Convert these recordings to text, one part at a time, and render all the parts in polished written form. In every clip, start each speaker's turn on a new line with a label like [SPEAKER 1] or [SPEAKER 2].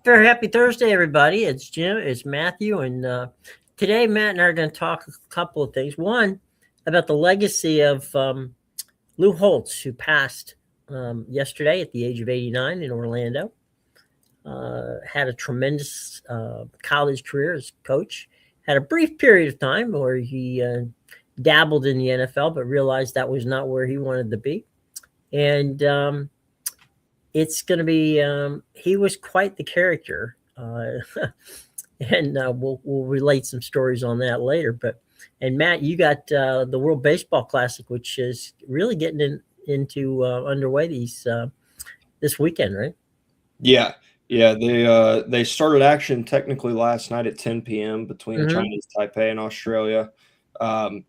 [SPEAKER 1] Very happy Thursday, everybody. It's Jim, it's Matthew, and today Matt and I are going to talk a couple of things. One, about the legacy of Lou Holtz, who passed yesterday at the age of 89 in Orlando. Had a tremendous college career as coach. Had a brief period of time where he dabbled in the NFL, but realized that was not where he wanted to be. And it's going to be he was quite the character, and we'll relate some stories on that later. But and Matt, you got the World Baseball Classic, which is really getting into underway this weekend, right?
[SPEAKER 2] Yeah. They started action technically last night at 10 p.m. between
[SPEAKER 1] Mm-hmm.
[SPEAKER 2] Chinese Taipei and Australia.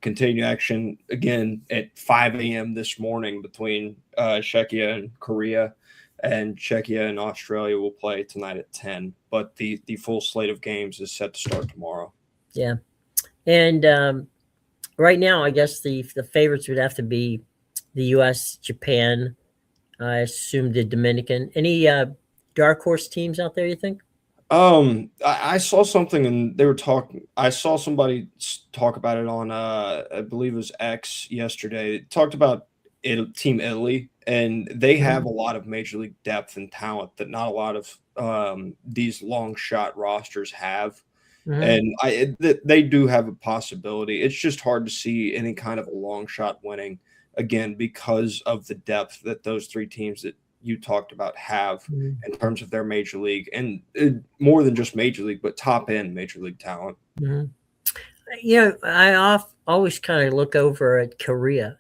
[SPEAKER 2] Continue action again at 5 a.m. this morning between Czechia and Korea, and Czechia and Australia will play tonight at 10. But the full slate of games is set to start tomorrow.
[SPEAKER 1] Yeah, and right now, I guess the favorites would have to be the U.S., Japan. I assume the Dominican. Any dark horse teams out there, you think?
[SPEAKER 2] I saw something and they were talking. I saw somebody talk about it on, I believe it was X yesterday. It talked about Team Italy, and they have a lot of major league depth and talent that not a lot of these long shot rosters have.
[SPEAKER 1] Mm-hmm.
[SPEAKER 2] And they do have a possibility. It's just hard to see any kind of a long shot winning again because of the depth that those three teams that you talked about have
[SPEAKER 1] Mm-hmm.
[SPEAKER 2] in terms of their major league and more than just major league, but top end major league talent.
[SPEAKER 1] Mm-hmm. Always kind of look over at Korea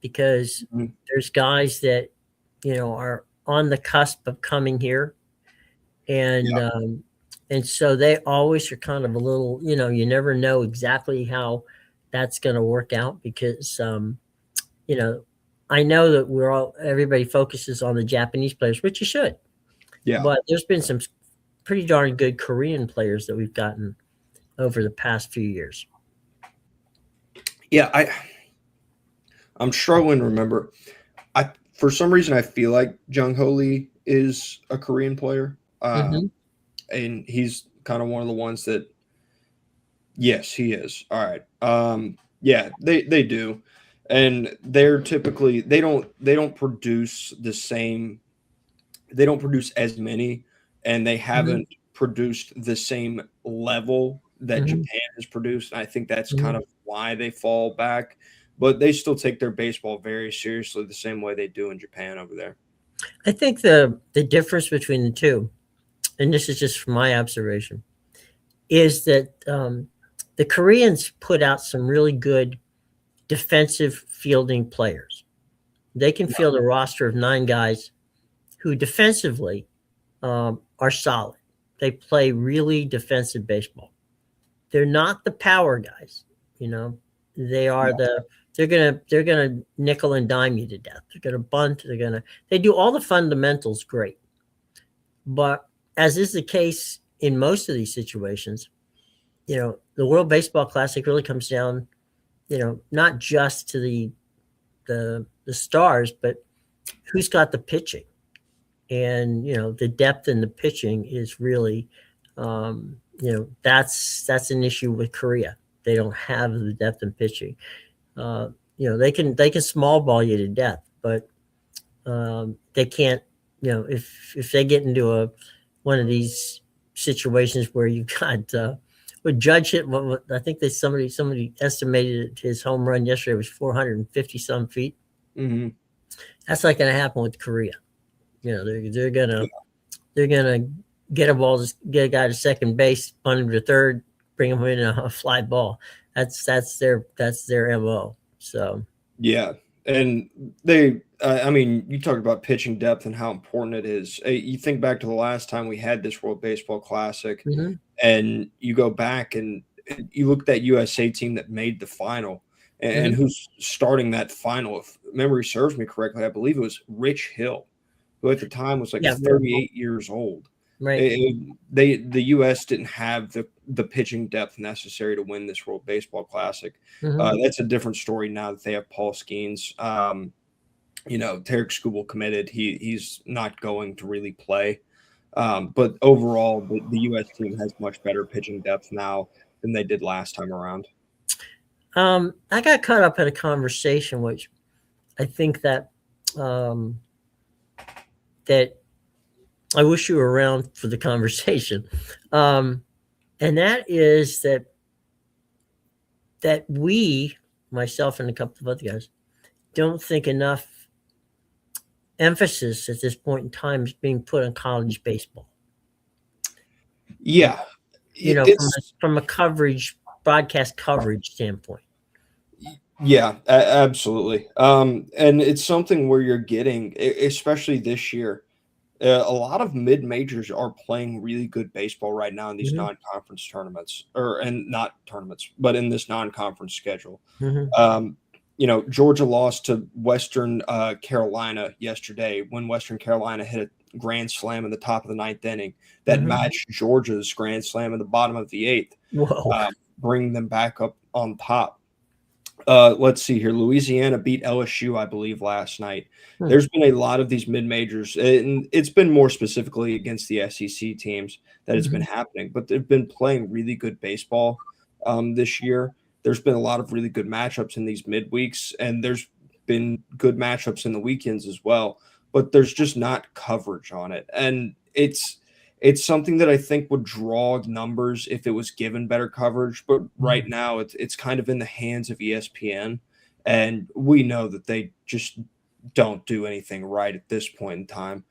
[SPEAKER 1] because
[SPEAKER 2] Mhm.
[SPEAKER 1] there's guys that are on the cusp of coming here, and
[SPEAKER 2] Yeah.
[SPEAKER 1] so they always are kind of a little, you never know exactly how that's going to work out because you know I know that everybody focuses on the Japanese players, which you should,
[SPEAKER 2] Yeah.
[SPEAKER 1] but there's been some pretty darn good Korean players that we've gotten over the past few years.
[SPEAKER 2] Yeah. I'm struggling to remember. For some reason, I feel like Jung Ho Lee is a Korean player.
[SPEAKER 1] Mm-hmm.
[SPEAKER 2] And he's kind of one of the ones that, yes, he is. All right. Yeah, they do. And they're typically they don't produce the same, they don't produce as many, and they
[SPEAKER 1] Mm-hmm.
[SPEAKER 2] haven't produced the same level that
[SPEAKER 1] Mm-hmm.
[SPEAKER 2] Japan has produced. And I think that's kind
[SPEAKER 1] Mm-hmm.
[SPEAKER 2] of why they fall back. But they still take their baseball very seriously the same way they do in Japan over there.
[SPEAKER 1] I think the difference between the two, and this is just from my observation, is that the Koreans put out some really good defensive fielding players. They can field a roster of 9 guys who defensively are solid. They play really defensive baseball. They're not the power guys, you know. They are they're gonna nickel and dime you to death. They're gonna bunt. They do all the fundamentals great. But as is the case in most of these situations, the World Baseball Classic really comes down, not just to the stars, but who's got the pitching. And the depth in the pitching is really, that's an issue with Korea. They don't have the depth in pitching. They can small ball you to death, but they can't. If they get into one of these situations where you've got would Judge hit. I think somebody estimated his home run yesterday was 450 some feet.
[SPEAKER 2] Mm-hmm.
[SPEAKER 1] That's not going to happen with Korea. They're gonna get a ball, get a guy to second base, punt him to third, bring him in a fly ball. That's their MO. So
[SPEAKER 2] Yeah, and I mean, you talked about pitching depth and how important it is. You think back to the last time we had this World Baseball Classic,
[SPEAKER 1] mm-hmm.
[SPEAKER 2] and you go back and you look at that USA team that made the final, and
[SPEAKER 1] Mm-hmm.
[SPEAKER 2] who's starting that final. If memory serves me correctly, I believe it was Rich Hill, who at the time was like
[SPEAKER 1] Yeah,
[SPEAKER 2] 38 years old.
[SPEAKER 1] right.
[SPEAKER 2] The U.S. didn't have the pitching depth necessary to win this World Baseball Classic.
[SPEAKER 1] Mm-hmm.
[SPEAKER 2] That's a different story now that they have Paul Skeens. Tarek Skubal committed. He's not going to really play. But overall, the U.S. team has much better pitching depth now than they did last time around.
[SPEAKER 1] I got caught up in a conversation, which I think that um, that I wish you were around for the conversation, um, and that is that we, myself and a couple of other guys, don't think enough emphasis at this point in time is being put on college baseball.
[SPEAKER 2] Yeah,
[SPEAKER 1] You know,
[SPEAKER 2] it's
[SPEAKER 1] from a coverage, broadcast coverage standpoint.
[SPEAKER 2] yeah, absolutely. And it's something where you're getting, especially this year, a lot of mid majors are playing really good baseball right now in these
[SPEAKER 1] Hmm.
[SPEAKER 2] non-conference tournaments, or and not tournaments, but in this non-conference schedule.
[SPEAKER 1] Hmm.
[SPEAKER 2] Um, Georgia lost to Western Carolina yesterday when Western Carolina hit a grand slam in the top of the ninth inning that
[SPEAKER 1] Hmm.
[SPEAKER 2] matched Georgia's grand slam in the bottom of the eighth,
[SPEAKER 1] Whoa.
[SPEAKER 2] bringing them back up on top. Let's see here. Louisiana beat LSU, I believe, last night.
[SPEAKER 1] Hmm.
[SPEAKER 2] There's been a lot of these mid majors, and it's been more specifically against the SEC teams that it's been
[SPEAKER 1] Hmm.
[SPEAKER 2] happening, but they've been playing really good baseball this year. There's been a lot of really good matchups in these midweeks, and there's been good matchups in the weekends as well, but there's just not coverage on it. And it's something that I think would draw numbers if it was given better coverage, but right now it's kind of in the hands of ESPN, and we know that they just don't do anything right at this point in time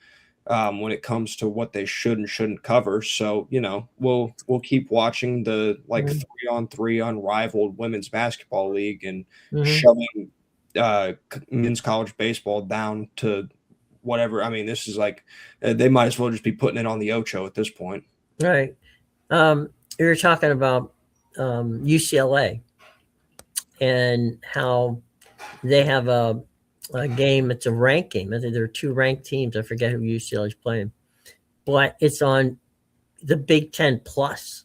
[SPEAKER 2] when it comes to what they should and shouldn't cover. So we'll keep watching the like
[SPEAKER 1] Hmm.
[SPEAKER 2] 3-on-3 unrivaled women's basketball league and
[SPEAKER 1] Hmm.
[SPEAKER 2] shoving men's college baseball down to whatever. I mean, this is like they might as well just be putting it on the Ocho at this point.
[SPEAKER 1] Right. You were talking about UCLA and how they have a game. It's a ranked game. I think there are two ranked teams. I forget who UCLA is playing, but it's on the Big Ten Plus.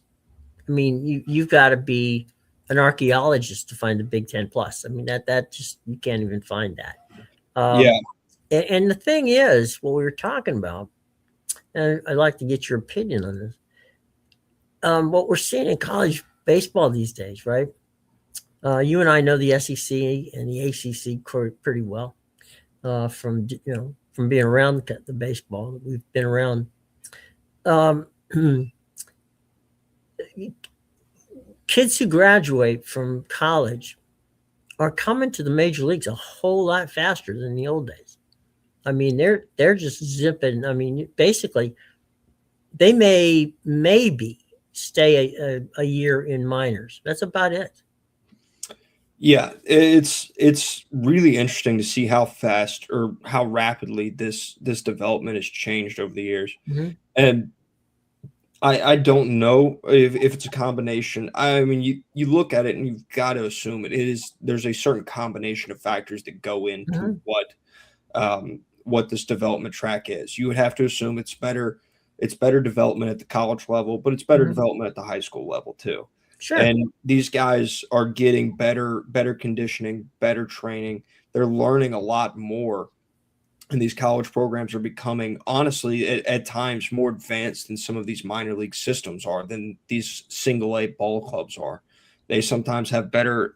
[SPEAKER 1] I mean, you've got to be an archaeologist to find the Big Ten Plus. I mean, that just you can't even find that.
[SPEAKER 2] Yeah,
[SPEAKER 1] And the thing is, what we were talking about, and I'd like to get your opinion on this. What we're seeing in college baseball these days, right? You and I know the SEC and the ACC pretty well from being around the baseball. We've been around. Um, Kids who graduate from college are coming to the major leagues a whole lot faster than the old days. I mean, they're just zipping. I mean, basically, they maybe stay a year in minors. That's about it.
[SPEAKER 2] yeah, it's really interesting to see how fast or how rapidly this development has changed over the years.
[SPEAKER 1] Hmm.
[SPEAKER 2] And I don't know if it's a combination. I mean, you look at it and you've got to assume it is. There's a certain combination of factors that go into
[SPEAKER 1] Hmm.
[SPEAKER 2] what this development track is. You would have to assume it's better development at the college level, but it's better
[SPEAKER 1] Hmm.
[SPEAKER 2] development at the high school level too.
[SPEAKER 1] Sure.
[SPEAKER 2] And these guys are getting better conditioning, better training. They're learning a lot more, and these college programs are becoming honestly at times more advanced than some of these minor league systems are, than these single A ball clubs are. They sometimes have better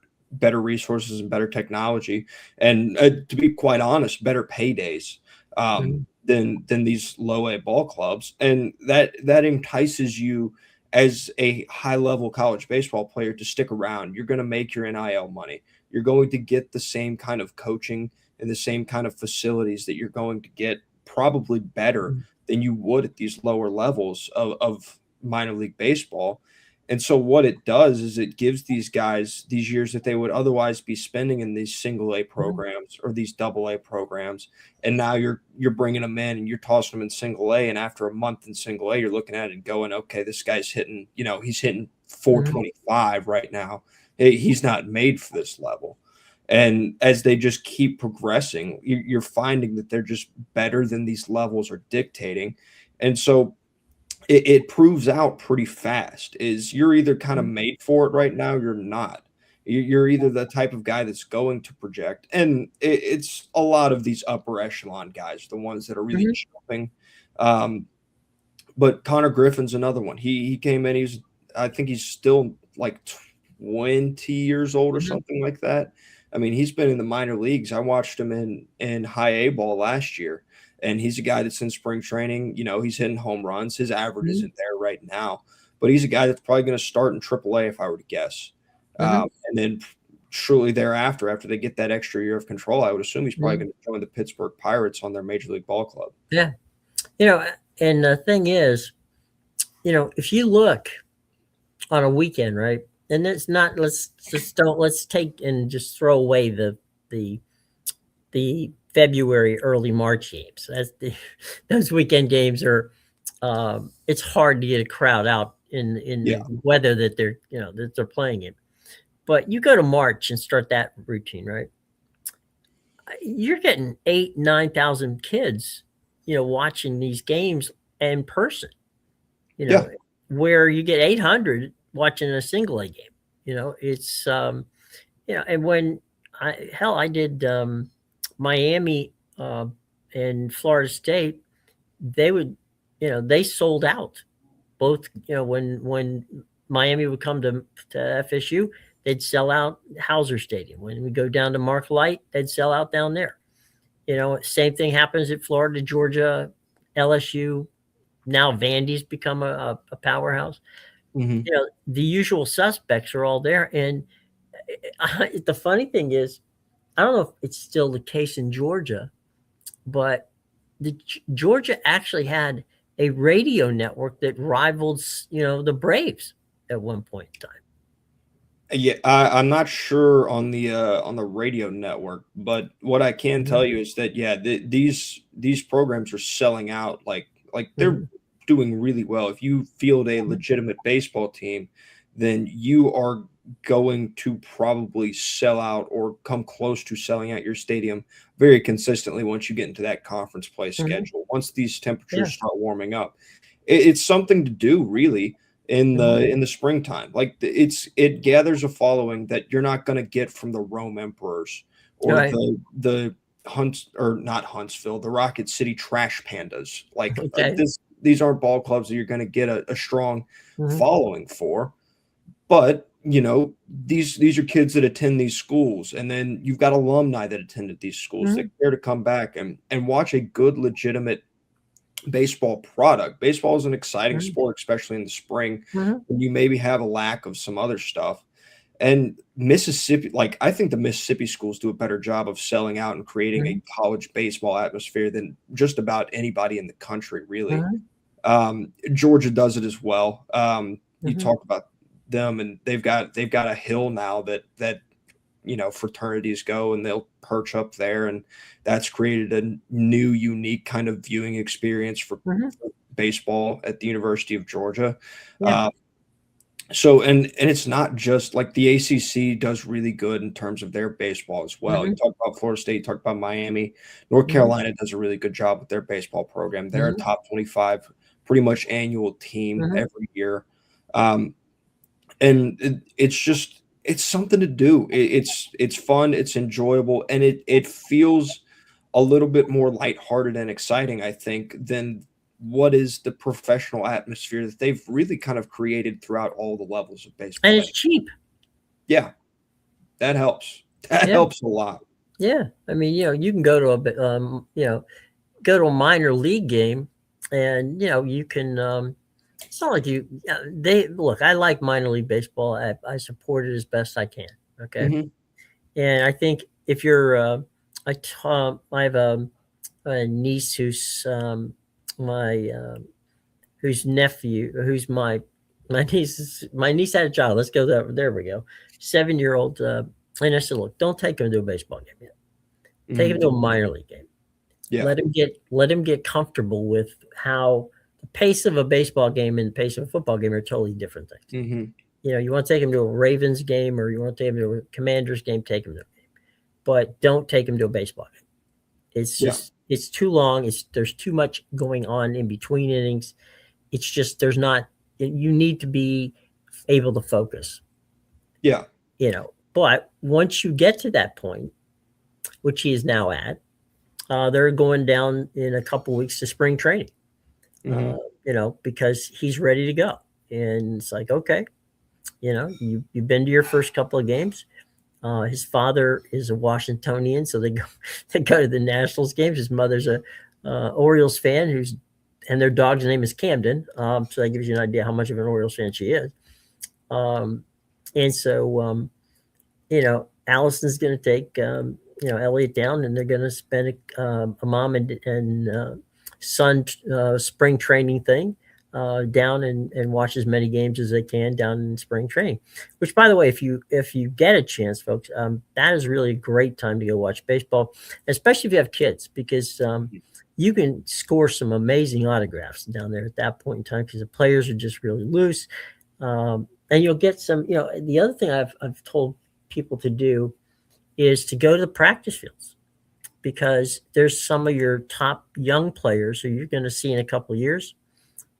[SPEAKER 2] resources and better technology, and to be quite honest, better paydays
[SPEAKER 1] Hmm.
[SPEAKER 2] than these low A ball clubs, and that entices you as a high level college baseball player to stick around. You're going to make your NIL money. You're going to get the same kind of coaching and the same kind of facilities that you're going to get, probably better than you would at these lower levels of minor league baseball. And so what it does is it gives these guys these years that they would otherwise be spending in these single A
[SPEAKER 1] Hmm.
[SPEAKER 2] programs or these double A programs, and now you're bringing them in and you're tossing them in single A, and after a month in single A, you're looking at it and going, okay, this guy's hitting, he's hitting
[SPEAKER 1] Hmm.
[SPEAKER 2] 425 right now. He's not made for this level. And as they just keep progressing, you're finding that they're just better than these levels are dictating. And so it proves out pretty fast is you're either kind of made for it right now, you're not. You're either the type of guy that's going to project, and it's a lot of these upper echelon guys, the ones that are really
[SPEAKER 1] Hmm.
[SPEAKER 2] jumping. Um, But Connor Griffin's another one. He came in. I think he's still like 20 years old or
[SPEAKER 1] Mhm.
[SPEAKER 2] something like that. I mean, he's been in the minor leagues. I watched him in high A ball last year, and he's a guy that's in spring training. You know, he's hitting home runs. His average
[SPEAKER 1] Mhm.
[SPEAKER 2] isn't there right now, but he's a guy that's probably going to start in AAA if I were to guess.
[SPEAKER 1] Mhm.
[SPEAKER 2] And then shortly thereafter, after they get that extra year of control, I would assume he's probably
[SPEAKER 1] Mhm.
[SPEAKER 2] going to join the Pittsburgh Pirates on their major league ball club.
[SPEAKER 1] Yeah. And the thing is, if you look on a weekend, right? And it's not, let's take and just throw away the the February, early March games. Those weekend games are, it's hard to get a crowd out in
[SPEAKER 2] Yeah.
[SPEAKER 1] the weather that they're playing in. But you go to March and start that routine, right? You're getting 8, 9,000 kids, watching these games in person. You
[SPEAKER 2] Yeah.
[SPEAKER 1] know, where you get 800 watching a single A game. It's and when I did Miami and Florida State, they would, they sold out both. When Miami would come to FSU, they'd sell out Hauser Stadium. When we go down to Mark Light, they'd sell out down there. Same thing happens at Florida, Georgia, LSU. Now Vandy's become a powerhouse.
[SPEAKER 2] Hmm.
[SPEAKER 1] The usual suspects are all there. And the funny thing is, I don't know if it's still the case in Georgia, but Georgia actually had a radio network that rivaled, the Braves at one point in time.
[SPEAKER 2] Yeah, I'm not sure on the radio network, but what I can tell
[SPEAKER 1] Mhm.
[SPEAKER 2] you is that yeah, these programs are selling out like they're
[SPEAKER 1] Mhm.
[SPEAKER 2] doing really well. If you field a
[SPEAKER 1] Mhm.
[SPEAKER 2] legitimate baseball team, then you are going to probably sell out or come close to selling out your stadium very consistently once you get into that conference play
[SPEAKER 1] Mhm.
[SPEAKER 2] schedule. Once these
[SPEAKER 1] Yeah.
[SPEAKER 2] temperatures start warming up, it's something to do really
[SPEAKER 1] Mhm.
[SPEAKER 2] in the springtime. Like it gathers a following that you're not going to get from the Rome Emperors or
[SPEAKER 1] Right.
[SPEAKER 2] the Hunts or not Huntsville, the Rocket City Trash Pandas. Like
[SPEAKER 1] Okay.
[SPEAKER 2] these aren't ball clubs that you're going to get a strong
[SPEAKER 1] Mhm.
[SPEAKER 2] following for. But you know these are kids that attend these schools, and then you've got alumni that attended these schools that
[SPEAKER 1] Mhm.
[SPEAKER 2] care to come back and watch a good legitimate baseball product. Baseball is an exciting
[SPEAKER 1] Mhm.
[SPEAKER 2] sport, especially in the spring
[SPEAKER 1] Mhm.
[SPEAKER 2] when you maybe have a lack of some other stuff. And Mississippi, like I think the Mississippi schools do a better job of selling out and creating a
[SPEAKER 1] Mhm.
[SPEAKER 2] college baseball atmosphere than just about anybody in the country, really.
[SPEAKER 1] Mhm.
[SPEAKER 2] Georgia does it as well. You
[SPEAKER 1] Mhm.
[SPEAKER 2] talk about them, and they've got a hill now that fraternities go and they'll perch up there, and that's created a new unique kind of viewing experience
[SPEAKER 1] Mhm.
[SPEAKER 2] for baseball at the University of Georgia.
[SPEAKER 1] Yeah.
[SPEAKER 2] uh, so and it's not just like the ACC does really good in terms of their baseball as well. You
[SPEAKER 1] Mhm.
[SPEAKER 2] talk about Florida State, you talk about Miami. North
[SPEAKER 1] Mhm.
[SPEAKER 2] Carolina does a really good job with their baseball program. They're a
[SPEAKER 1] Mhm.
[SPEAKER 2] top 25 pretty much annual team
[SPEAKER 1] Mhm.
[SPEAKER 2] every year. um, and it's something to do. It's fun, it's enjoyable, and it feels a little bit more lighthearted and exciting, I think, than what is the professional atmosphere that they've really kind of created throughout all the levels of
[SPEAKER 1] And
[SPEAKER 2] baseball.
[SPEAKER 1] it's cheap.
[SPEAKER 2] Yeah, that helps. That
[SPEAKER 1] Yeah.
[SPEAKER 2] helps a lot.
[SPEAKER 1] Yeah. I mean, you can go to go to a minor league game, and you can. It's not like they look. I like minor league baseball. I support it as best I can. Okay,
[SPEAKER 2] Mhm.
[SPEAKER 1] and I think if you're, I have a niece my whose nephew, who's my niece had a child. Let's go there. There we go. 7-year old. And I said, look, don't take him to a baseball game yet. Take him
[SPEAKER 2] Mhm.
[SPEAKER 1] to a minor league game.
[SPEAKER 2] Yeah.
[SPEAKER 1] Let him get comfortable with how the pace of a baseball game and the pace of a football game are totally different things.
[SPEAKER 2] Mhm.
[SPEAKER 1] You want to take him to a Ravens game or you want to take him to a Commanders game, take him to a game. But don't take him to a baseball game.
[SPEAKER 2] Yeah.
[SPEAKER 1] It's too long. There's too much going on in between innings. It's just there's not you need to be able to focus,
[SPEAKER 2] Yeah.
[SPEAKER 1] But once you get to that point, which he is now at, they're going down in a couple weeks to spring training. Uh,
[SPEAKER 2] Mhm.
[SPEAKER 1] because he's ready to go. And it's like, okay, you've been to your first couple of games. His father is a Washingtonian, so they go they go to the Nationals games. His mother's a Orioles fan, and their dog's name is Camden. So that gives you an idea how much of an Orioles fan she is. Um, and so Allison's going to take Elliot down, and they're going to spend a mom and son spring training thing down and watch as many games as they can down in spring training. Which, by the way, if you get a chance, folks, that is really a great time to go watch baseball, especially if you have kids, because you can score some amazing autographs down there at that point in time because the players are just really loose, and you'll get some. The other thing I've told people to do is to go to the practice fields, because there's some of your top young players who you're going to see in a couple of years.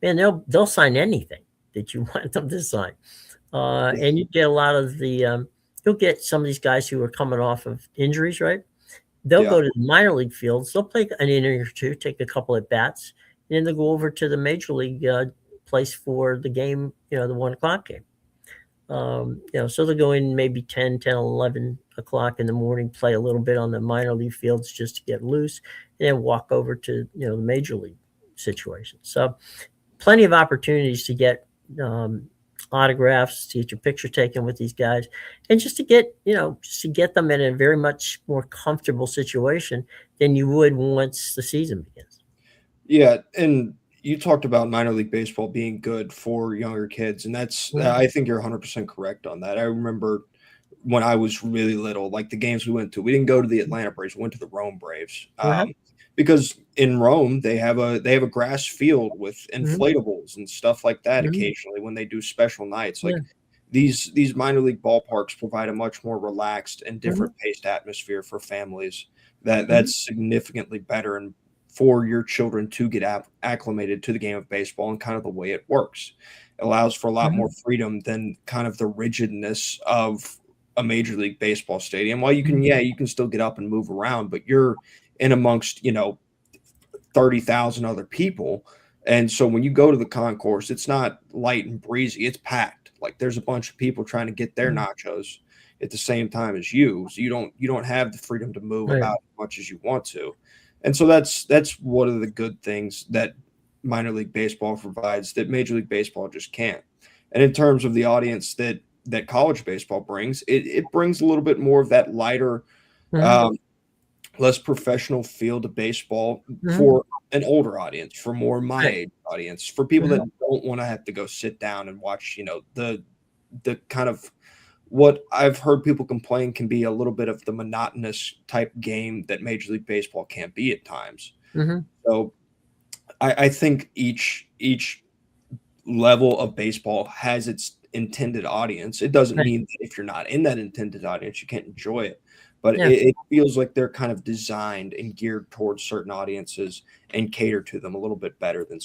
[SPEAKER 1] Man, they'll sign anything that you want them to sign, and you get a lot of you'll get some of these guys who are coming off of injuries, right? They'll
[SPEAKER 2] Yeah.
[SPEAKER 1] go to the minor league fields. They'll play an inning or two, take a couple at bats, and then they'll go over to the major league place for the game, the 1 o'clock game. So they'll go in maybe 10, 11 o'clock in the morning, play a little bit on the minor league fields just to get loose, and then walk over to, the major league situation. So plenty of opportunities to get autographs, to get your picture taken with these guys, and just to get them in a very much more comfortable situation than you would once the season begins.
[SPEAKER 2] Yeah, and you talked about minor league baseball being good for younger kids, and that's
[SPEAKER 1] Mhm.
[SPEAKER 2] I think you're 100% correct on that. I remember when I was really little, like the games we went to, we didn't go to the Atlanta Braves, we went to the Rome Braves.
[SPEAKER 1] Uh-huh.
[SPEAKER 2] Because in Rome they have a grass field with
[SPEAKER 1] Mhm.
[SPEAKER 2] inflatables and stuff like that
[SPEAKER 1] Mhm.
[SPEAKER 2] occasionally when they do special nights.
[SPEAKER 1] Yeah.
[SPEAKER 2] Like these minor league ballparks provide a much more relaxed and
[SPEAKER 1] Mhm.
[SPEAKER 2] different paced atmosphere for families that
[SPEAKER 1] Mhm.
[SPEAKER 2] that's significantly better and for your children to get acclimated to the game of baseball and kind of the way it works. It allows for a lot more
[SPEAKER 1] Mhm.
[SPEAKER 2] freedom than kind of the rigidness of a major league baseball stadium. While you can,
[SPEAKER 1] Mhm.
[SPEAKER 2] yeah, you can still get up and move around, but you're in amongst 30,000 other people. And so when you go to the concourse, it's not light and breezy, it's packed. Like there's a bunch of people trying to get their
[SPEAKER 1] Mhm.
[SPEAKER 2] nachos at the same time as you. So you don't have the freedom to move
[SPEAKER 1] Right.
[SPEAKER 2] about as much as you want to. And so that's one of the good things that minor league baseball provides that Major League Baseball just can't. And in terms of the audience that college baseball brings, it brings a little bit more of that lighter,
[SPEAKER 1] Mhm.
[SPEAKER 2] um, less professional feel to baseball
[SPEAKER 1] Mhm.
[SPEAKER 2] for an older audience, for more my
[SPEAKER 1] Right.
[SPEAKER 2] age audience, for people that
[SPEAKER 1] Mhm.
[SPEAKER 2] don't want to have to go sit down and watch, the kind of what I've heard people complain can be a little bit of the monotonous type game that Major League Baseball can't be at times.
[SPEAKER 1] Mhm.
[SPEAKER 2] So I think each level of baseball has its intended audience. It doesn't
[SPEAKER 1] Right.
[SPEAKER 2] mean that if you're not in that intended audience, you can't enjoy it. But
[SPEAKER 1] Yeah.
[SPEAKER 2] it feels like they're kind of designed and geared towards certain audiences and cater to them a little bit better than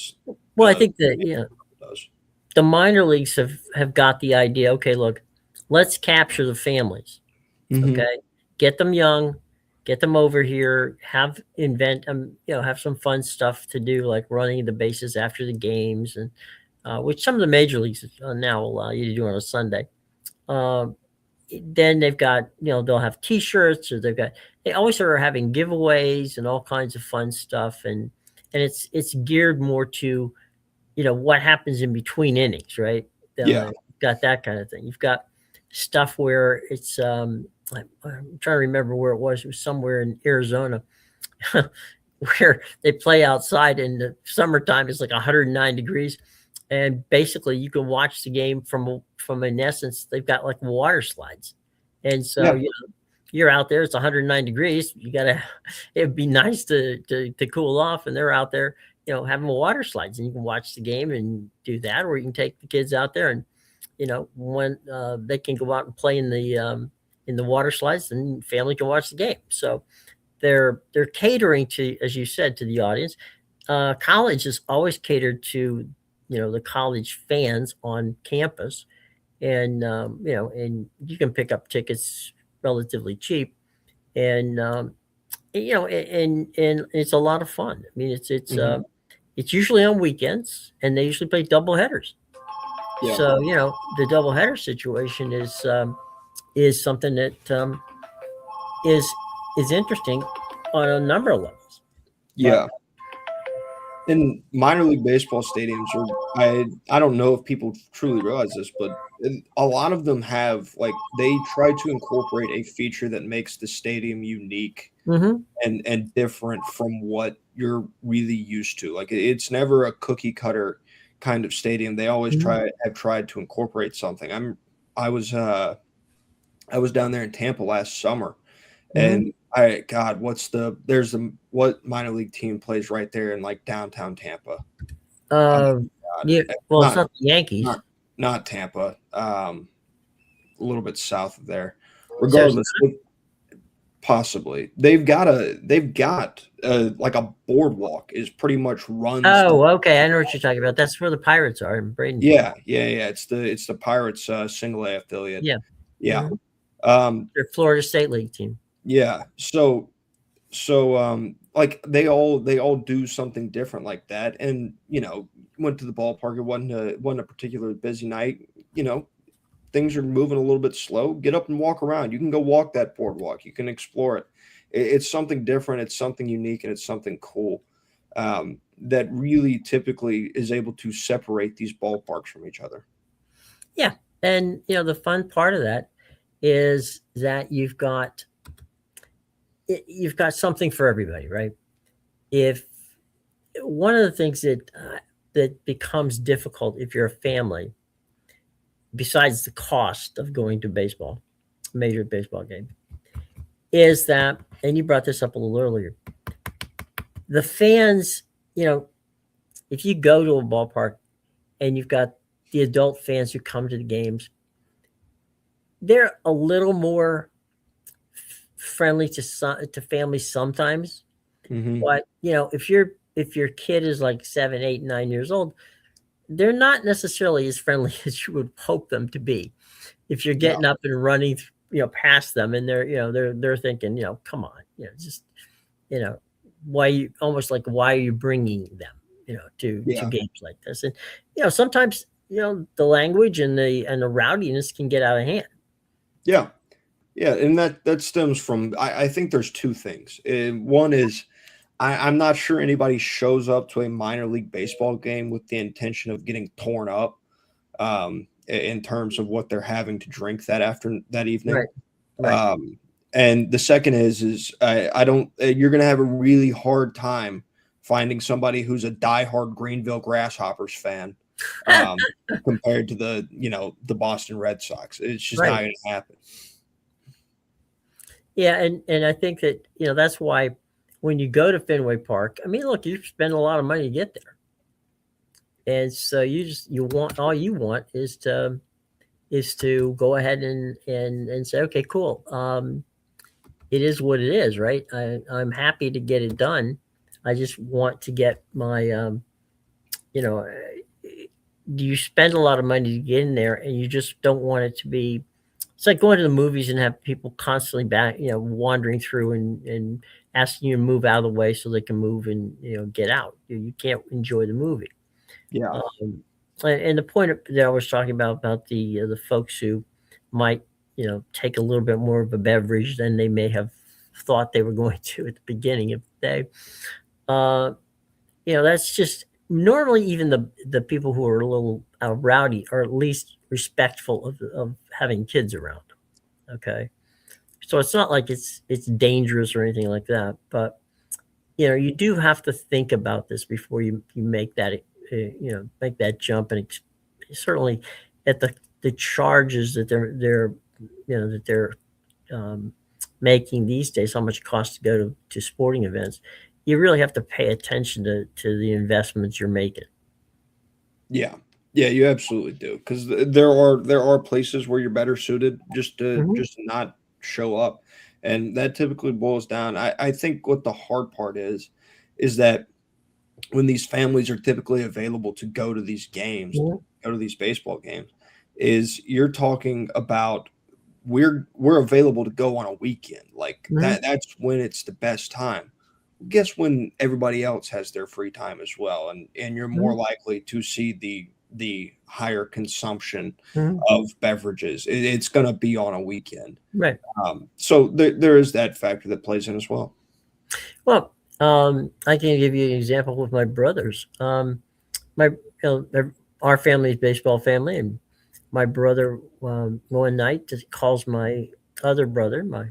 [SPEAKER 1] Well, I
[SPEAKER 2] the
[SPEAKER 1] think that
[SPEAKER 2] does.
[SPEAKER 1] the minor leagues have got the idea. Okay, look, let's capture the families.
[SPEAKER 2] Hmm.
[SPEAKER 1] Okay, get them young, get them over here, have some fun stuff to do, like running the bases after the games, and which some of the major leagues now allow you to do on a Sunday. Um, then they've got, they'll have T-shirts, or they always are having giveaways and all kinds of fun stuff, and it's geared more to what happens in between innings, right?
[SPEAKER 2] Yeah.
[SPEAKER 1] You've got that kind of thing. You've got stuff where it's I'm trying to remember where it was. It was somewhere in Arizona where they play outside in the summertime. It's like 109 degrees, and basically you can watch the game from in essence they've got like water slides, and so
[SPEAKER 2] Yeah.
[SPEAKER 1] you're out there. It's 109 degrees. You gotta. It'd be nice to cool off, and they're out there, having water slides, and you can watch the game and do that, or you can take the kids out there, and when they can go out and play in the water slides, and family can watch the game. So they're catering to, as you said, to the audience. College is always catered to the college fans on campus, and you can pick up tickets relatively cheap, and and it's a lot of fun. I mean, it's
[SPEAKER 2] Hmm.
[SPEAKER 1] it's usually on weekends, and they usually play double headers.
[SPEAKER 2] Yeah.
[SPEAKER 1] So the double header situation is something that is is interesting on a number of levels. But
[SPEAKER 2] Yeah. In minor league baseball stadiums, or I don't know if people truly realize this, but a lot of them have like they try to incorporate a feature that makes the stadium unique
[SPEAKER 1] mm-hmm,
[SPEAKER 2] and different from what you're really used to. Like it's never a cookie cutter kind of stadium. They always
[SPEAKER 1] mm-hmm,
[SPEAKER 2] have tried to incorporate something. I was uh I was down there in Tampa last summer,
[SPEAKER 1] mm-hmm.
[SPEAKER 2] and what minor league team plays right there in like downtown Tampa? Oh
[SPEAKER 1] Uh,
[SPEAKER 2] my
[SPEAKER 1] yeah.
[SPEAKER 2] god.
[SPEAKER 1] Well, it's
[SPEAKER 2] Not
[SPEAKER 1] not the Yankees.
[SPEAKER 2] not not Tampa. A little bit south of there.
[SPEAKER 1] Sarasota.
[SPEAKER 2] Regardless, possibly. They've got like a boardwalk is pretty much runs through.
[SPEAKER 1] Oh, okay. I know what you're talking about. That's where the Pirates are in Bradenton.
[SPEAKER 2] Yeah. It's the Pirates single A affiliate.
[SPEAKER 1] Yeah.
[SPEAKER 2] Yeah.
[SPEAKER 1] Mm-hmm.
[SPEAKER 2] Um
[SPEAKER 1] Their Florida State League team.
[SPEAKER 2] yeah. Like they all do something different like that. And went to the ballpark. It wasn't a particularly busy night. Things are moving a little bit slow. Get up and walk around. You can go walk that boardwalk. You can explore it. It's something different. It's something unique, and it's something cool that really typically is able to separate these ballparks from each other.
[SPEAKER 1] Yeah. And the fun part of that is that you've got something for everybody, right? If one of the things that becomes difficult if you're a family, besides the cost of going to baseball, major baseball game, is that, and you brought this up a little earlier, the fans, if you go to a ballpark and you've got the adult fans who come to the games, they're a little more friendly to families sometimes.
[SPEAKER 2] Mm-hmm.
[SPEAKER 1] But if your kid is like 7, 8, 9 years old, they're not necessarily as friendly as you would hope them to be. If you're
[SPEAKER 2] Yeah,
[SPEAKER 1] getting up and running, past them, and they're thinking, come on, just you know, why are you bringing them, to
[SPEAKER 2] yeah,
[SPEAKER 1] games like this? And sometimes the language and the rowdiness can get out of hand.
[SPEAKER 2] yeah, yeah, and that stems from I think there's two things. One is I'm not sure anybody shows up to a minor league baseball game with the intention of getting torn up in terms of what they're having to drink that evening.
[SPEAKER 1] Right. Right.
[SPEAKER 2] Um, and the second is I don't. You're going to have a really hard time finding somebody who's a diehard Greenville Grasshoppers fan compared to the Boston Red Sox. It's just not
[SPEAKER 1] Right.
[SPEAKER 2] going to happen.
[SPEAKER 1] Yeah, and I think that that's why when you go to Fenway Park, I mean, look, you spend a lot of money to get there, and so all you want is to go ahead and say, okay, cool. It is what it is, right? I'm happy to get it done. I just want to get my, you know, you spend a lot of money to get in there, and you just don't want it to be. It's like going to the movies and have people constantly wandering through and asking you to move out of the way so they can move and get out. You can't enjoy the movie.
[SPEAKER 2] Yeah,
[SPEAKER 1] And the point that I was talking about the folks who might take a little bit more of a beverage than they may have thought they were going to at the beginning of the day. Uh, that's just normally even the people who are a little rowdy are at least respectful of having kids around. Okay, so it's not like it's dangerous or anything like that, but you do have to think about this before you make that make that jump, and certainly at the charges that they're making these days, how much it costs to go to sporting events. You really have to pay attention to the investments you're making.
[SPEAKER 2] yeah, yeah. You absolutely do because there are places where you're better suited
[SPEAKER 1] Mhm.
[SPEAKER 2] just to not show up, and that typically boils down. I think what the hard part is that when these families are typically available to go to these games,
[SPEAKER 1] Mhm.
[SPEAKER 2] go to these baseball games, is you're talking about we're available to go on a weekend like
[SPEAKER 1] Mhm.
[SPEAKER 2] that. That's when it's the best time. guess when everybody else has their free time as well, and you're more
[SPEAKER 1] Mhm,
[SPEAKER 2] likely to see the higher consumption
[SPEAKER 1] mhm.
[SPEAKER 2] of beverages. It's going to be on a weekend.
[SPEAKER 1] Right.
[SPEAKER 2] So there is that factor that plays in as well.
[SPEAKER 1] Well, I can give you an example with my brothers. My our family's baseball family, and my brother one night just calls my other brother, my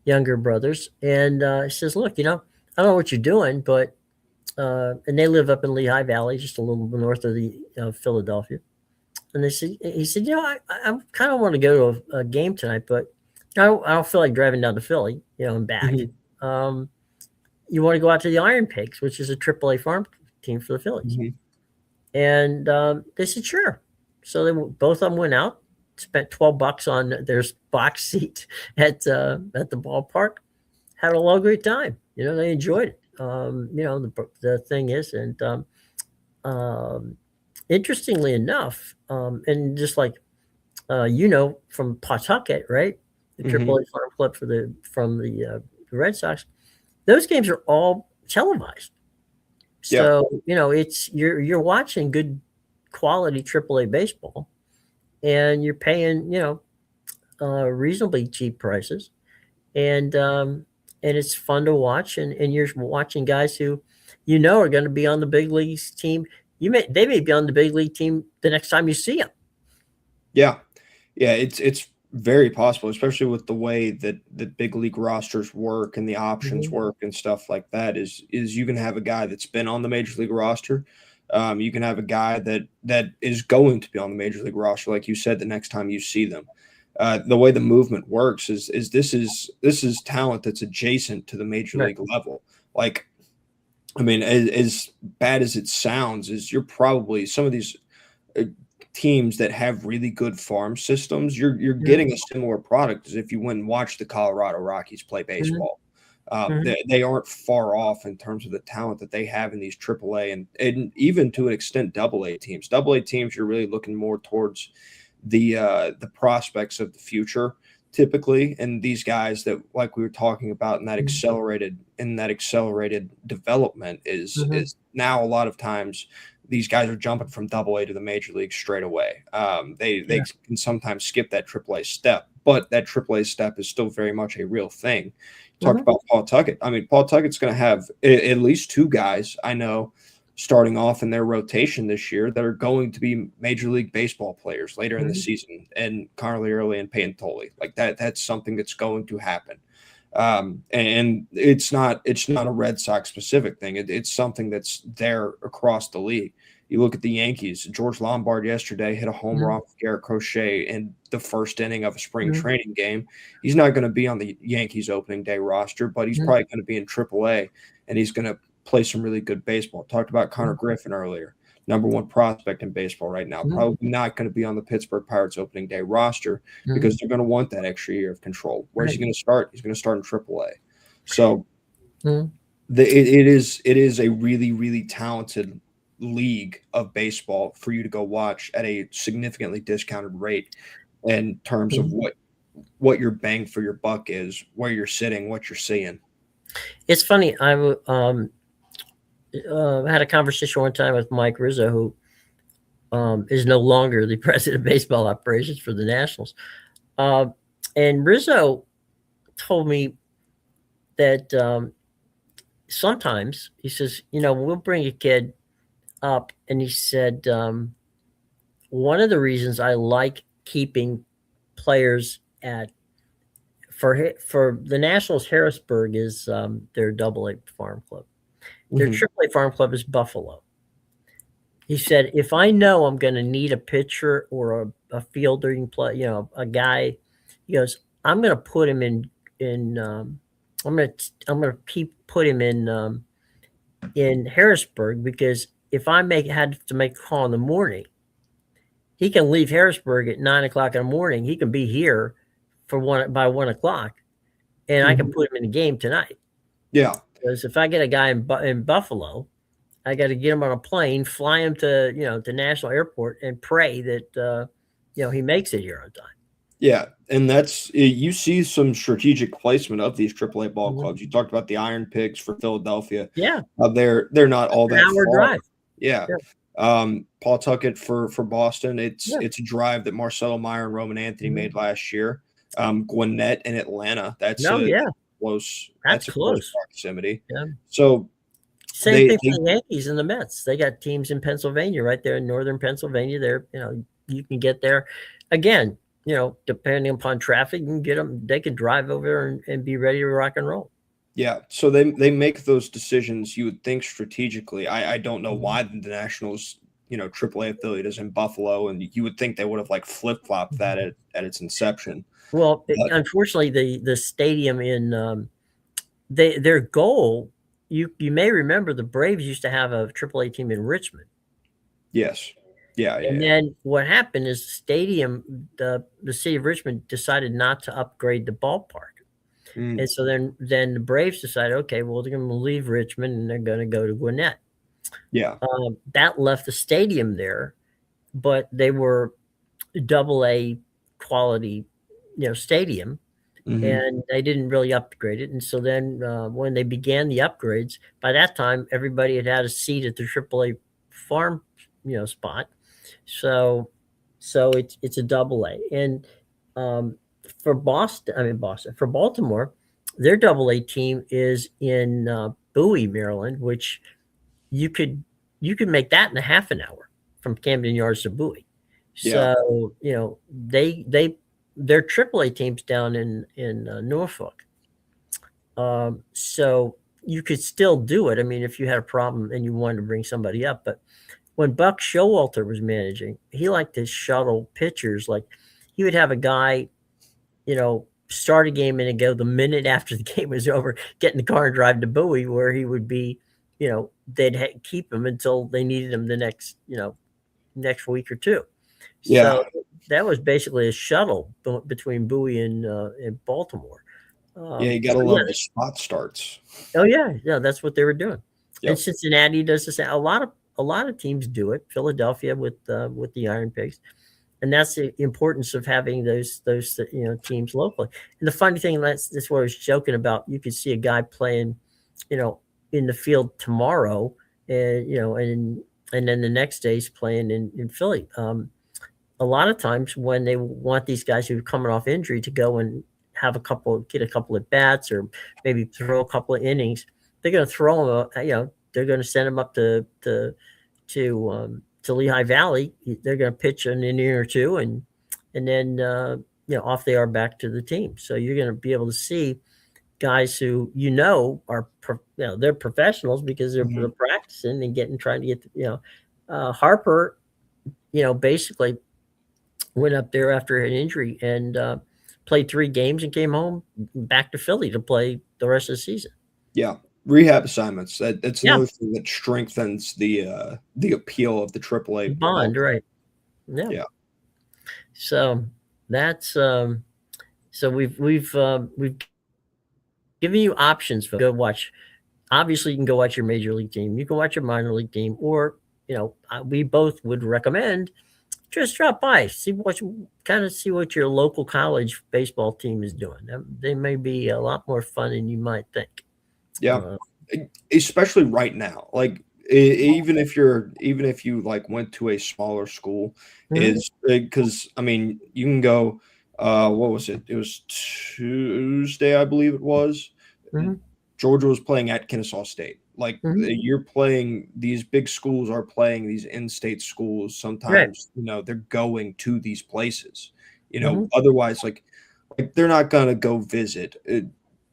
[SPEAKER 1] younger brothers, and he says, "Look, I don't know what you're doing, but," and they live up in Lehigh Valley, just a little north of the Philadelphia. And he said, I kind of want to go to a game tonight, but I don't feel like driving down to Philly, and back.
[SPEAKER 2] Mhm,
[SPEAKER 1] Um, you want to go out to the Iron Pigs, which is a AAA farm team for the Phillies.
[SPEAKER 2] mhm,
[SPEAKER 1] And they said, sure. So both of them went out, spent $12 on their box seat at the ballpark, had a lot great time. They enjoyed it. The thing is, and um, interestingly enough, and just like from Pawtucket, right? The
[SPEAKER 2] mhm.
[SPEAKER 1] AAA farm club from the Red Sox. Those games are all televised.
[SPEAKER 2] Yeah.
[SPEAKER 1] So, it's you're watching good quality AAA baseball, and you're paying, reasonably cheap prices, and it's fun to watch, and you're watching guys who are going to be on the big leagues team. They may be on the big league team the next time you see them.
[SPEAKER 2] Yeah. Yeah, it's very possible, especially with the way that the big league rosters work and the options
[SPEAKER 1] Mhm.
[SPEAKER 2] work and stuff like that. Is you can have a guy that's been on the major league roster. You can have a guy that is going to be on the major league roster, like you said, the next time you see them. The way the movement works is this is talent that's adjacent to the major
[SPEAKER 1] Right.
[SPEAKER 2] league level. Like, I mean, as bad as it sounds, is you're probably some of these uh, teams that have really good farm systems, you're
[SPEAKER 1] Mhm.
[SPEAKER 2] getting a similar product as if you went and watched the Colorado Rockies play
[SPEAKER 1] Mhm.
[SPEAKER 2] baseball.
[SPEAKER 1] Mhm.
[SPEAKER 2] They aren't far off in terms of the talent that they have in these AAA and even to an extent AA teams. AA teams, you're really looking more towards the prospects of the future typically, and these guys that like we were talking about
[SPEAKER 1] Mhm.
[SPEAKER 2] in that accelerated development
[SPEAKER 1] Mhm.
[SPEAKER 2] is now a lot of times these guys are jumping from double A to the major league straight away. They
[SPEAKER 1] Yeah.
[SPEAKER 2] can sometimes skip that triple A step, but that triple A step is still very much a real thing. Talked
[SPEAKER 1] Mhm.
[SPEAKER 2] about Paul Tuckett. I mean, Paul Tuckett's going to have at least two guys I know starting off in their rotation this year that are going to be Major League Baseball players later in the
[SPEAKER 1] Mhm.
[SPEAKER 2] season, and Connerly Early and Peyton Tolley. Like that's something that's going to happen. And it's not a Red Sox specific thing. It's something that's there across the league. You look at the Yankees. George Lombard yesterday hit a home
[SPEAKER 1] Mhm.
[SPEAKER 2] run with Garrett Crochet in the first inning of a spring
[SPEAKER 1] Mhm.
[SPEAKER 2] training game. He's not going to be on the Yankees opening day roster, but he's
[SPEAKER 1] Mhm.
[SPEAKER 2] probably going to be in AAA, and he's going to play some really good baseball. Talked about Connor
[SPEAKER 1] Mhm.
[SPEAKER 2] Griffin earlier, number one prospect in baseball right now.
[SPEAKER 1] Mhm.
[SPEAKER 2] Probably not going to be on the Pittsburgh Pirates opening day roster
[SPEAKER 1] Mhm.
[SPEAKER 2] because they're going to want that extra year of control. Where's he
[SPEAKER 1] Right.
[SPEAKER 2] going to start? He's going to start in AAA. So
[SPEAKER 1] Mhm.
[SPEAKER 2] it is a really really talented league of baseball for you to go watch at a significantly discounted rate in terms of
[SPEAKER 1] Mhm.
[SPEAKER 2] what your bang for your buck is, where you're sitting, what you're seeing.
[SPEAKER 1] It's funny. Had a conversation one time with Mike Rizzo, who is no longer the president of baseball operations for the Nationals. Uh, and Rizzo told me that sometimes he says, we'll bring a kid up, and he said, one of the reasons I like keeping players for the Nationals, Harrisburg is their Double A farm club. Their
[SPEAKER 2] Mhm,
[SPEAKER 1] Triple A farm club is Buffalo. He said, if I know I'm going to need a pitcher or a fielder, you can play, a guy, he goes, I'm going to put him in. I'm going to put him in Harrisburg, because if had to make a call in the morning, he can leave Harrisburg at 9 o'clock in the morning. He can be here by 1 o'clock, and I can
[SPEAKER 2] mhm.
[SPEAKER 1] put him in the game tonight.
[SPEAKER 2] Yeah.
[SPEAKER 1] Because if I get a guy in Buffalo, I got to get him on a plane, fly him to National Airport, and pray that he makes it here on time.
[SPEAKER 2] Yeah, and that's you see some strategic placement of these AAA ball
[SPEAKER 1] Mhm.
[SPEAKER 2] clubs. You talked about the Iron Pigs for Philadelphia.
[SPEAKER 1] Yeah,
[SPEAKER 2] They're not
[SPEAKER 1] that's
[SPEAKER 2] all
[SPEAKER 1] an
[SPEAKER 2] that
[SPEAKER 1] hour
[SPEAKER 2] far.
[SPEAKER 1] drive.
[SPEAKER 2] Yeah.
[SPEAKER 1] Yeah,
[SPEAKER 2] Paul Tuckett for Boston.
[SPEAKER 1] yeah.
[SPEAKER 2] It's a drive that Marcelo Meyer and Roman Anthony
[SPEAKER 1] Mhm.
[SPEAKER 2] made last year. Gwinnett in Atlanta.
[SPEAKER 1] No, yeah,
[SPEAKER 2] Close.
[SPEAKER 1] that's
[SPEAKER 2] That's a close
[SPEAKER 1] close.
[SPEAKER 2] proximity.
[SPEAKER 1] Yeah.
[SPEAKER 2] So
[SPEAKER 1] Same thing
[SPEAKER 2] they
[SPEAKER 1] for the Yankees and the Mets. They got teams in Pennsylvania, right there in northern Pennsylvania. There, you can get there. Again, depending upon traffic, you can get them. They can drive over there and be ready to rock and roll.
[SPEAKER 2] Yeah, so they make those decisions. You would think strategically. I don't know
[SPEAKER 1] Mhm.
[SPEAKER 2] why the Nationals, AAA affiliate is in Buffalo, and you would think they would have like flip flopped that
[SPEAKER 1] Mhm.
[SPEAKER 2] at its inception.
[SPEAKER 1] Well,
[SPEAKER 2] But
[SPEAKER 1] unfortunately, the stadium in their goal. You may remember the Braves used to have a AAA team in Richmond.
[SPEAKER 2] yes, yeah, yeah,
[SPEAKER 1] And
[SPEAKER 2] yeah.
[SPEAKER 1] then what happened is the city of Richmond decided not to upgrade the ballpark.
[SPEAKER 2] Mm,
[SPEAKER 1] And so then the Braves decided, okay, well, they're going to leave Richmond and they're going to go to Gwinnett.
[SPEAKER 2] yeah.
[SPEAKER 1] That left the stadium there, but they were double A quality, stadium,
[SPEAKER 2] Hmm.
[SPEAKER 1] and they didn't really upgrade it. And so then when they began the upgrades, by that time everybody had a seat at the AAA farm, spot. So it's a double A. And um, for Boston, for Baltimore, their double A team is in Bowie, Maryland, which you could you could make that in a half an hour from Camden Yards to Bowie.
[SPEAKER 2] Yeah.
[SPEAKER 1] So their triple A teams down in Norfolk. So you could still do it. I mean, if you had a problem and you wanted to bring somebody up, but when Buck Showalter was managing, he liked to shuttle pitchers. Like he would have a guy, start a game and then go the minute after the game was over, get in the car and drive to Bowie, where he would be, they'd keep him until they needed him the next week or two. So
[SPEAKER 2] Yeah.
[SPEAKER 1] that was basically a shuttle between Bowie and Baltimore.
[SPEAKER 2] Yeah, you
[SPEAKER 1] So
[SPEAKER 2] gotta
[SPEAKER 1] yeah,
[SPEAKER 2] love the spot starts.
[SPEAKER 1] oh yeah, that's what they were doing. And
[SPEAKER 2] Yep.
[SPEAKER 1] Cincinnati does the same. A lot of teams do it. Philadelphia with the Iron Pigs, and that's the importance of having those teams locally. And the funny thing, that's what I was joking about. You could see a guy playing, you know, in the field tomorrow, and then the next day he's playing in Philly. A lot of times when they want these guys who are coming off injury to go and get a couple of bats or maybe throw a couple of innings, they're going to throw them. They're going to send them up to Lehigh Valley. They're going to pitch an inning or two, and then off they are back to the team. So you're going to be able to see guys who are they're professionals because they're
[SPEAKER 2] Mhm.
[SPEAKER 1] practicing and trying to get Harper. Basically went up there after an injury and played 3 games and came home back to Philly to play the rest of the season.
[SPEAKER 2] Yeah. Rehab assignments. That's
[SPEAKER 1] Yeah,
[SPEAKER 2] another thing that strengthens the appeal of the AAA ball.
[SPEAKER 1] bond, right? Yeah.
[SPEAKER 2] Yeah.
[SPEAKER 1] So that's so we've given you options for go watch. Obviously, you can go watch your major league team. You can watch your minor league team, or we both would recommend just drop by, see what your local college baseball team is doing. They may be a lot more fun than you might think.
[SPEAKER 2] Yeah.
[SPEAKER 1] Uh,
[SPEAKER 2] Especially right now. Like even if you like went to a smaller school
[SPEAKER 1] mhm,
[SPEAKER 2] is because I mean you can go what was it? It was Tuesday, I believe it was.
[SPEAKER 1] mhm,
[SPEAKER 2] Georgia was playing at Kennesaw State. Like
[SPEAKER 1] mhm,
[SPEAKER 2] you're playing these big schools are playing these in-state schools.
[SPEAKER 1] right.
[SPEAKER 2] Sometimes, they're going to these places.
[SPEAKER 1] Mhm,
[SPEAKER 2] Otherwise like they're not gonna go visit.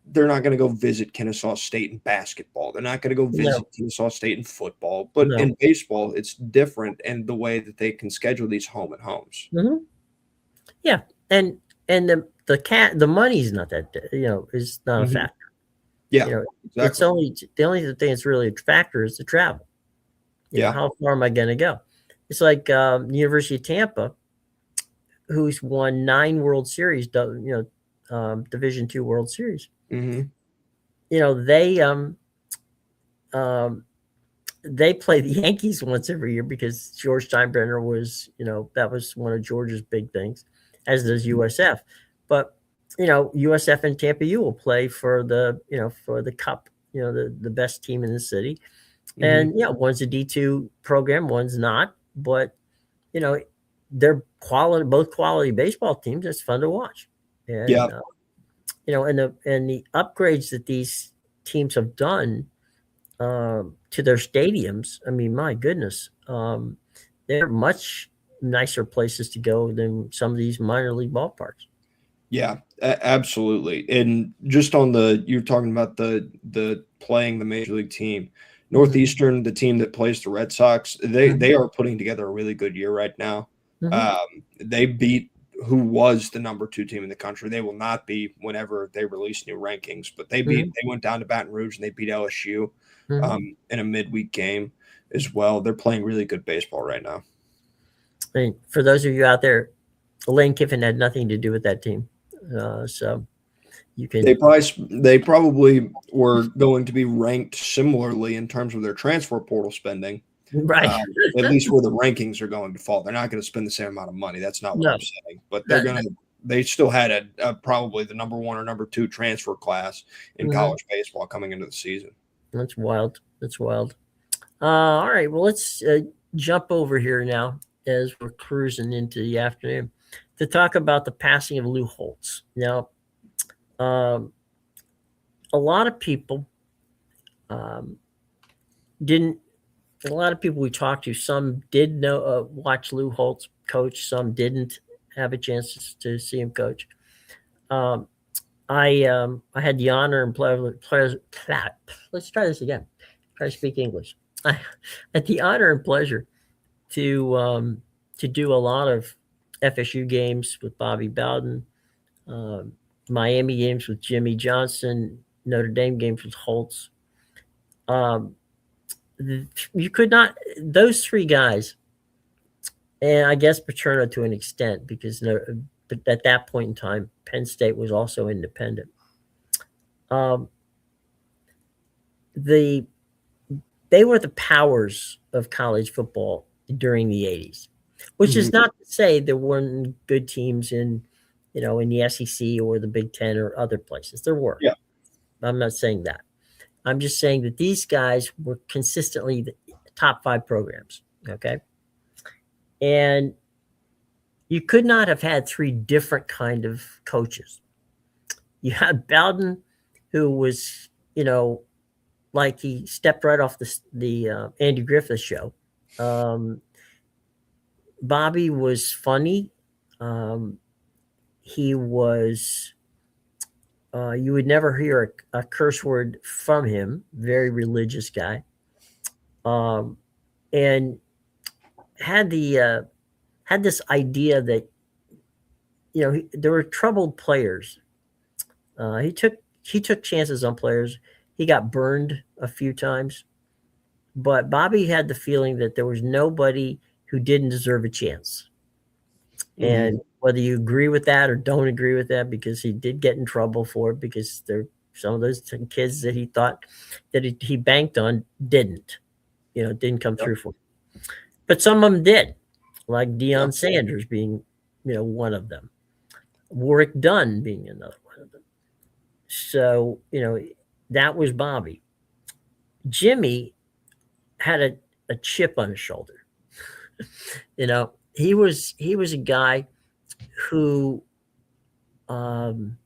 [SPEAKER 2] They're not gonna go visit Kennesaw State in basketball. They're not gonna go
[SPEAKER 1] no,
[SPEAKER 2] visit Kennesaw State in football. But
[SPEAKER 1] no.
[SPEAKER 2] in baseball, it's different in the way that they can schedule these home and homes.
[SPEAKER 1] Mhm, yeah, and the money's not is not a
[SPEAKER 2] Mhm.
[SPEAKER 1] factor.
[SPEAKER 2] Yeah,
[SPEAKER 1] You know, it's
[SPEAKER 2] exactly.
[SPEAKER 1] only the only thing that's really a factor is the travel.
[SPEAKER 2] Yeah.
[SPEAKER 1] How far am I going to go? It's like University of Tampa, who's won 9 World Series, Division II World Series.
[SPEAKER 2] Mhm.
[SPEAKER 1] You know, um, they play the Yankees once every year because George Steinbrenner was, that was one of George's big things. as does USF. But USF and Tampa U will play for the cup, the best team in the city.
[SPEAKER 2] Mhm.
[SPEAKER 1] And one's a D2 program, one's not. But you know, they're both quality baseball teams. It's fun to watch.
[SPEAKER 2] Yeah.
[SPEAKER 1] And and the upgrades that these teams have done to their stadiums. I mean, my goodness, they're much nicer places to go than some of these minor league ballparks.
[SPEAKER 2] Yeah, absolutely. And just on you're talking about the playing the major league team,
[SPEAKER 1] Mhm.
[SPEAKER 2] Northeastern, the team that plays the Red Sox, they
[SPEAKER 1] Mhm.
[SPEAKER 2] they are putting together a really good year right now.
[SPEAKER 1] Mhm.
[SPEAKER 2] They beat who was the number 2 team in the country. They will not be whenever they release new rankings, but
[SPEAKER 1] Mhm.
[SPEAKER 2] they went down to Baton Rouge and they beat LSU
[SPEAKER 1] Mhm.
[SPEAKER 2] in a midweek game as well. They're playing really good baseball right now.
[SPEAKER 1] I mean, for those of you out there, Lane Kiffin had nothing to do with that team, so you can
[SPEAKER 2] They probably were going to be ranked similarly in terms of their transfer portal spending,
[SPEAKER 1] right.
[SPEAKER 2] at least where the rankings are going to fall. They're not going to spend the same amount of money. That's not what
[SPEAKER 1] No,
[SPEAKER 2] I'm saying. But they're
[SPEAKER 1] that,
[SPEAKER 2] going to. They still had probably the number 1 or number 2 transfer class in
[SPEAKER 1] mhm.
[SPEAKER 2] college baseball coming into the season.
[SPEAKER 1] That's wild. That's wild. All right. Well, let's jump over here now as we're cruising into the afternoon to talk about the passing of Lou Holtz. Now, um, a lot of people um, didn't. A lot of people we talked to, some did know watch Lou Holtz coach, some didn't have a chance to see him coach. Um, I had the honor and pleasure. Let's try this again. Try to speak English. I had the honor and pleasure to um, to do a lot of FSU games with Bobby Bowden, um, Miami games with Jimmy Johnson, Notre Dame games with Holtz. Um, you could not those three guys, and I guess Paterno to an extent because but at that point in time, Penn State was also independent. Um, the they were the powers of college football during the 80s, which
[SPEAKER 2] Mhm.
[SPEAKER 1] is not to say there weren't good teams in the SEC or the Big Ten or other places. There were.
[SPEAKER 2] Yeah.
[SPEAKER 1] I'm not saying that. I'm just saying that these guys were consistently the top 5 programs. Okay. And you could not have had 3 different kind of coaches. You had Bowden, who was, like he stepped right off the Andy Griffith show. Um, Bobby was funny. Um, he was. You would never hear a curse word from him. Very religious guy, and had had this idea that there were troubled players. He took chances on players. He got burned a few times, but Bobby had the feeling that there was nobody who didn't deserve a chance.
[SPEAKER 2] Mhm.
[SPEAKER 1] And whether you agree with that or don't agree with that, because he did get in trouble for it, because there some of those kids that he thought that he banked on didn't come
[SPEAKER 2] Yep.
[SPEAKER 1] through for him. But some of them did, like
[SPEAKER 2] Yeah.
[SPEAKER 1] Deion Sanders being one of them, Warwick Dunn being another one of them. So that was Bobby. Jimmy had a chip on his shoulder. He was a guy who um,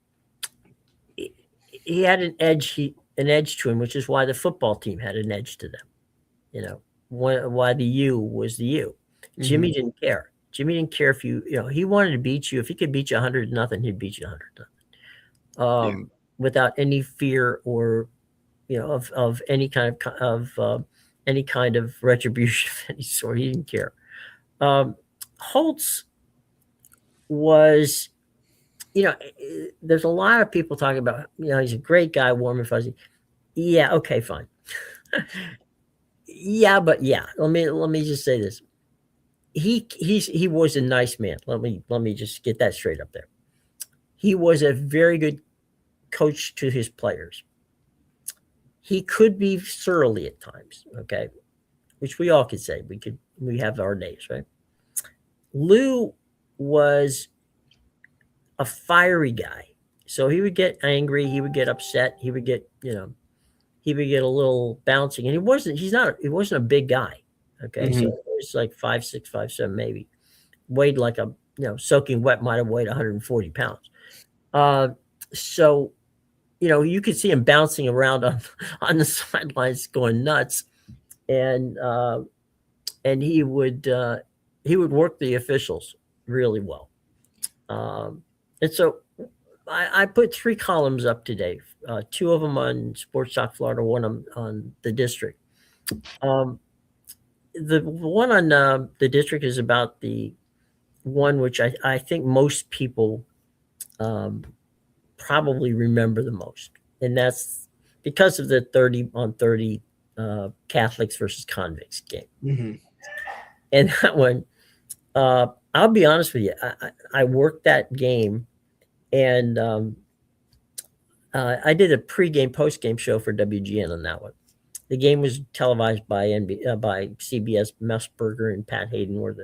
[SPEAKER 1] he had an edge to him, which is why the football team had an edge to them. Why the U was the U. Jimmy
[SPEAKER 2] Mhm.
[SPEAKER 1] didn't care. Jimmy didn't care if he wanted to beat you. If he could beat you 100-0, he'd beat you 100-0,
[SPEAKER 2] Yeah.
[SPEAKER 1] without any fear or of any kind of retribution of any sort. He didn't care. Holtz was, there's a lot of people talking about, he's a great guy, warm and fuzzy. Yeah, okay, fine. Yeah, but yeah, let me just say this. He was a nice man. Let me just get that straight up there. He was a very good coach to his players. He could be surly at times, okay, which we all could say. We have our days, right? Lou was a fiery guy. So he would get angry, he would get upset, he would get, he would get a little bouncing, and he wasn't a big guy. Okay, so
[SPEAKER 2] Hmm.
[SPEAKER 1] he was like 5'6", 5'7", maybe. Weighed like a, soaking wet might have weighed 140 pounds. Uh, so you could see him bouncing around on on the sidelines, going nuts, and he would work the officials really well. And so I put three columns up today, two of them on Sports Talk Florida, one on the district. Um, the one on the district is about the one which I think most people um, probably remember the most, and that's because of the 30-on-30 Catholics versus convicts game.
[SPEAKER 2] Hmm.
[SPEAKER 1] And that one, I'll be honest with you, I worked that game, and I did a pregame, postgame show for WGN on that one. The game was televised by by CBS. Messberger and Pat Hayden were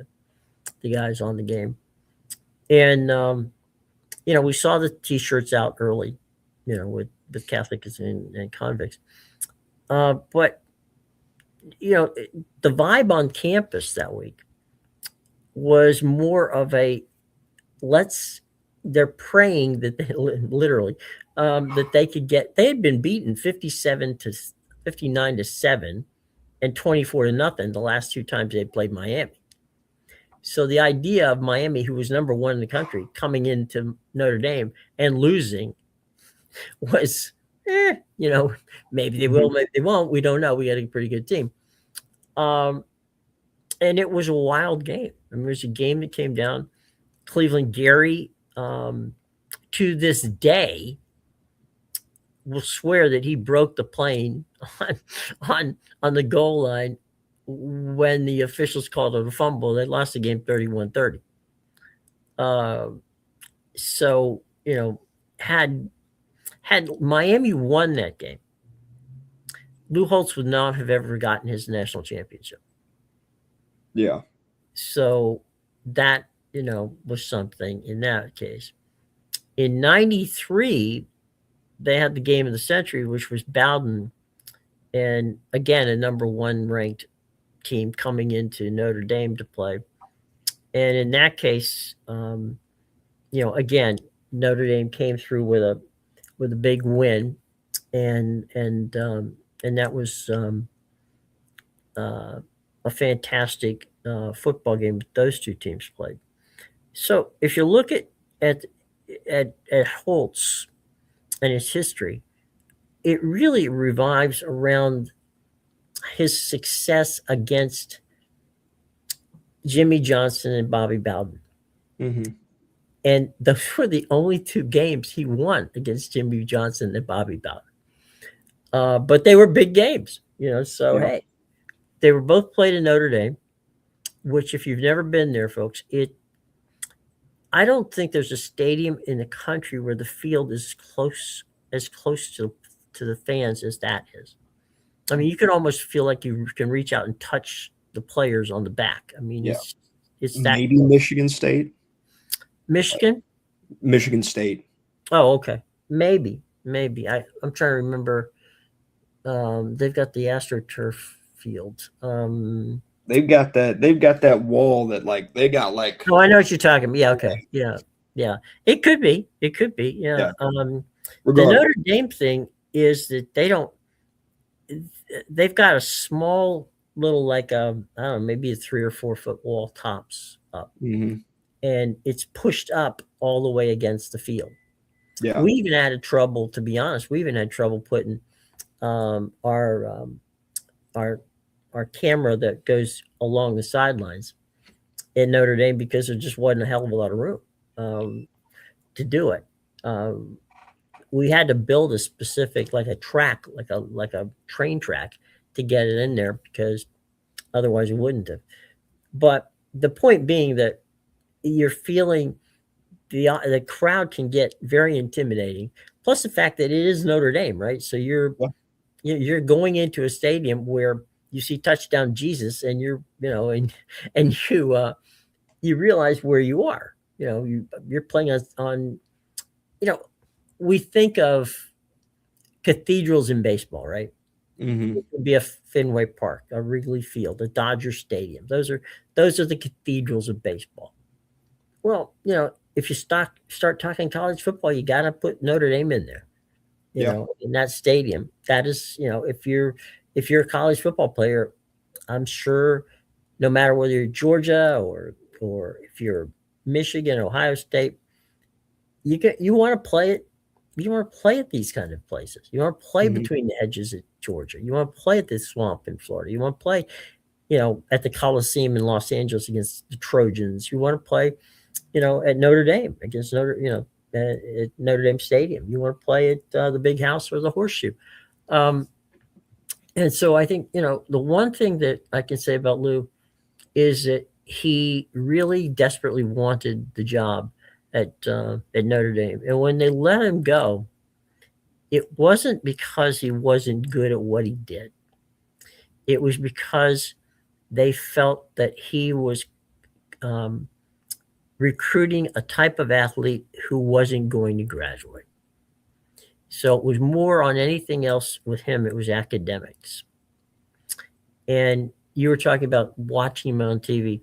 [SPEAKER 1] the guys on the game, and we saw the T-shirts out early, with Catholics and convicts. But the vibe on campus that week was more of a let's. They're praying that they literally that they could get. They had been beaten 59-7 and 24-0 the last two times they played Miami. So the idea of Miami, who was number one in the country, coming into Notre Dame and losing was, maybe they will, maybe they won't. We don't know. We had a pretty good team. And it was a wild game. I mean, it was a game that came down. Cleveland Gary, to this day, will swear that he broke the plane on the goal line when the officials called it a fumble. They lost the game 31-30. So had Miami won that game, Lou Holtz would not have ever gotten his national championship.
[SPEAKER 2] Yeah.
[SPEAKER 1] So that was something in that case. In '93, they had the game of the century, which was Bowden, and again a number one ranked team coming into Notre Dame to play. And in that case, again, Notre Dame came through with a big win, and that was a fantastic football game that those two teams played. So if you look at Holtz and his history, it really revives around his success against Jimmy Johnson and Bobby Bowden.
[SPEAKER 2] Hmm.
[SPEAKER 1] And those were the only two games he won against Jimmy Johnson and Bobby Bowden. But they were big games, so
[SPEAKER 2] Yeah.
[SPEAKER 1] hey, they were both played in Notre Dame, which if you've never been there, folks, I don't think there's a stadium in the country where the field is as close to the fans as that is. I mean, you can almost feel like you can reach out and touch the players on the back. I mean,
[SPEAKER 2] Yeah.
[SPEAKER 1] it's that
[SPEAKER 2] Maybe Michigan State.
[SPEAKER 1] Michigan.
[SPEAKER 2] Michigan State.
[SPEAKER 1] Oh, okay, maybe. I'm trying to remember. They've got the AstroTurf field.
[SPEAKER 2] They've got that wall that they got like.
[SPEAKER 1] Oh, I know what you're talking about. Yeah, okay, yeah. It could be. Yeah.
[SPEAKER 2] Yeah.
[SPEAKER 1] The
[SPEAKER 2] Regardless.
[SPEAKER 1] Notre Dame thing is that they've got a small little I don't know, maybe a 3 or 4 foot wall tops up,
[SPEAKER 2] Hmm.
[SPEAKER 1] and it's pushed up all the way against the field.
[SPEAKER 2] Yeah.
[SPEAKER 1] We even had trouble, to be honest. We even had trouble putting our camera that goes along the sidelines in Notre Dame because there just wasn't a hell of a lot of room to do it. We had to build a specific, like a track, like a train track, to get it in there because otherwise we wouldn't have. But the point being that you're feeling the crowd can get very intimidating. Plus the fact that it is Notre Dame, right? So you're going into a stadium where you see touchdown Jesus, and and you realize where you are. You're playing on you know, we think of cathedrals in baseball, right?
[SPEAKER 2] Mm-hmm.
[SPEAKER 1] It could be a Fenway Park, a Wrigley Field, a Dodger Stadium. Those are the cathedrals of baseball. Well, if you start talking college football, you got to put Notre Dame in there.
[SPEAKER 2] Yeah.
[SPEAKER 1] In that stadium. That is, if you're a college football player, I'm sure no matter whether you're Georgia or if you're Michigan, Ohio State, you want to play it. You want to play at these kind of places. You want to play
[SPEAKER 2] Mm-hmm.
[SPEAKER 1] between the edges at Georgia. You want to play at the swamp in Florida. You want to play, at the Coliseum in Los Angeles against the Trojans. You want to play, at Notre Dame against at Notre Dame Stadium. You want to play at the Big House or the Horseshoe. Um, and so I think, the one thing that I can say about Lou is that he really desperately wanted the job at Notre Dame. And when they let him go, it wasn't because he wasn't good at what he did. It was because they felt that he was um, recruiting a type of athlete who wasn't going to graduate. So it was more on anything else with him, it was academics. And you were talking about watching him on TV.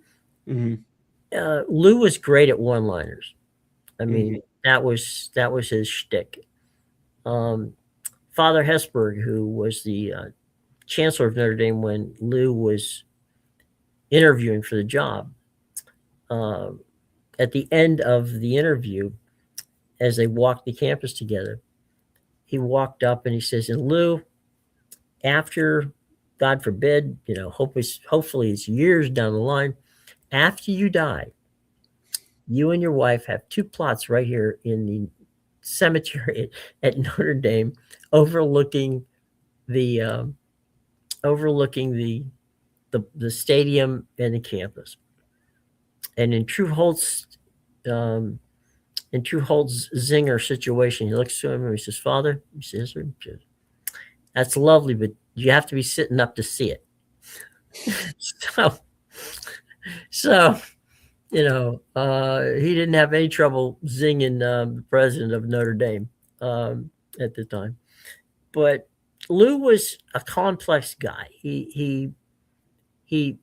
[SPEAKER 2] Mm-hmm.
[SPEAKER 1] Lou was great at one-liners. I
[SPEAKER 2] Mm-hmm.
[SPEAKER 1] mean, that was his shtick. Um, Father Hesburgh, who was the chancellor of Notre Dame when Lou was interviewing for the job, uh, at the end of the interview, as they walked the campus together, he walked up and he says, "And Lou, after, God forbid, hopefully it's years down the line, after you die, you and your wife have two plots right here in the cemetery at Notre Dame, overlooking the overlooking the stadium and the campus." And um, in true Holt's zinger situation, he looks to him and he says, "Father," he says, "that's lovely, but you have to be sitting up to see it." so, so he didn't have any trouble zinging the president of Notre Dame at the time. But Lou was a complex guy. He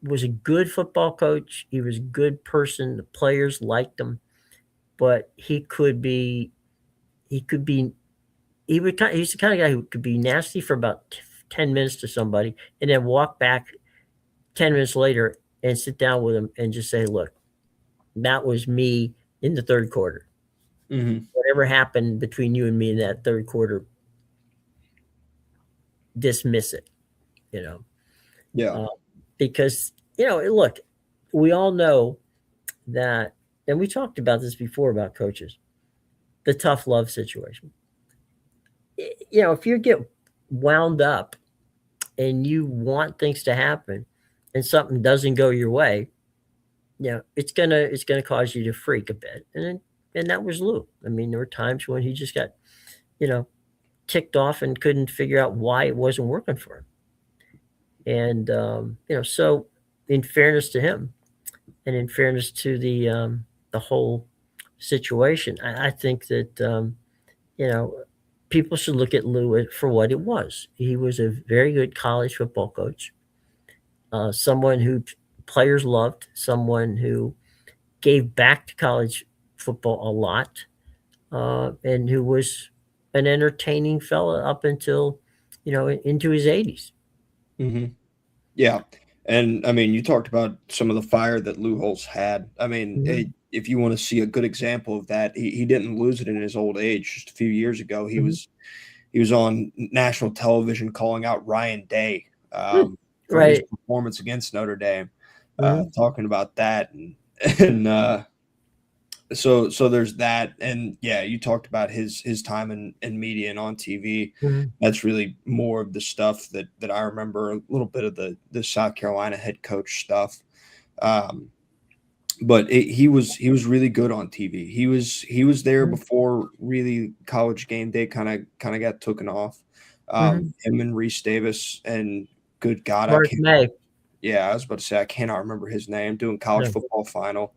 [SPEAKER 1] was a good football coach. He was a good person. The players liked him, but he could be he's the kind of guy who could be nasty for about 10 minutes to somebody, and then walk back 10 minutes later and sit down with him and just say, "Look, that was me in the third quarter.
[SPEAKER 2] Mm-hmm.
[SPEAKER 1] Whatever happened between you and me in that third quarter, dismiss it." You know,
[SPEAKER 2] Yeah.
[SPEAKER 1] uh, because look, we all know that, and we talked about this before about coaches, the tough love situation. If you get wound up and you want things to happen, and something doesn't go your way, it's gonna cause you to freak a bit. And that was Lou. I mean, there were times when he just got you know ticked off and couldn't figure out why it wasn't working for him. And so in fairness to him, and in fairness to the whole situation, I think that you know people should look at Lou for what it was. He was a very good college football coach, someone who players loved, someone who gave back to college football a lot, and who was an entertaining fella up until into his 80s.
[SPEAKER 2] Mm-hmm. Yeah. And I mean, you talked about some of the fire that Lou Holtz had. I mean,
[SPEAKER 1] Hmm.
[SPEAKER 2] if you want to see a good example of that, he didn't lose it in his old age. Just a few years ago,
[SPEAKER 1] Hmm.
[SPEAKER 2] he was on national television calling out Ryan Day from his
[SPEAKER 1] Right.
[SPEAKER 2] performance against Notre Dame,
[SPEAKER 1] Hmm.
[SPEAKER 2] talking about that and so there's that. And yeah, you talked about his time in media and on TV.
[SPEAKER 1] Hmm.
[SPEAKER 2] That's really more of the stuff that I remember, a little bit of the South Carolina head coach stuff. um but he was really good on TV. He was there
[SPEAKER 1] Hmm.
[SPEAKER 2] before really College Game Day kind of got taken off.
[SPEAKER 1] Hmm.
[SPEAKER 2] Him and Reese Davis, and good God, I
[SPEAKER 1] Mark
[SPEAKER 2] can't.
[SPEAKER 1] May.
[SPEAKER 2] Yeah, I was about to say I cannot remember his name. Doing college
[SPEAKER 1] No.
[SPEAKER 2] football final,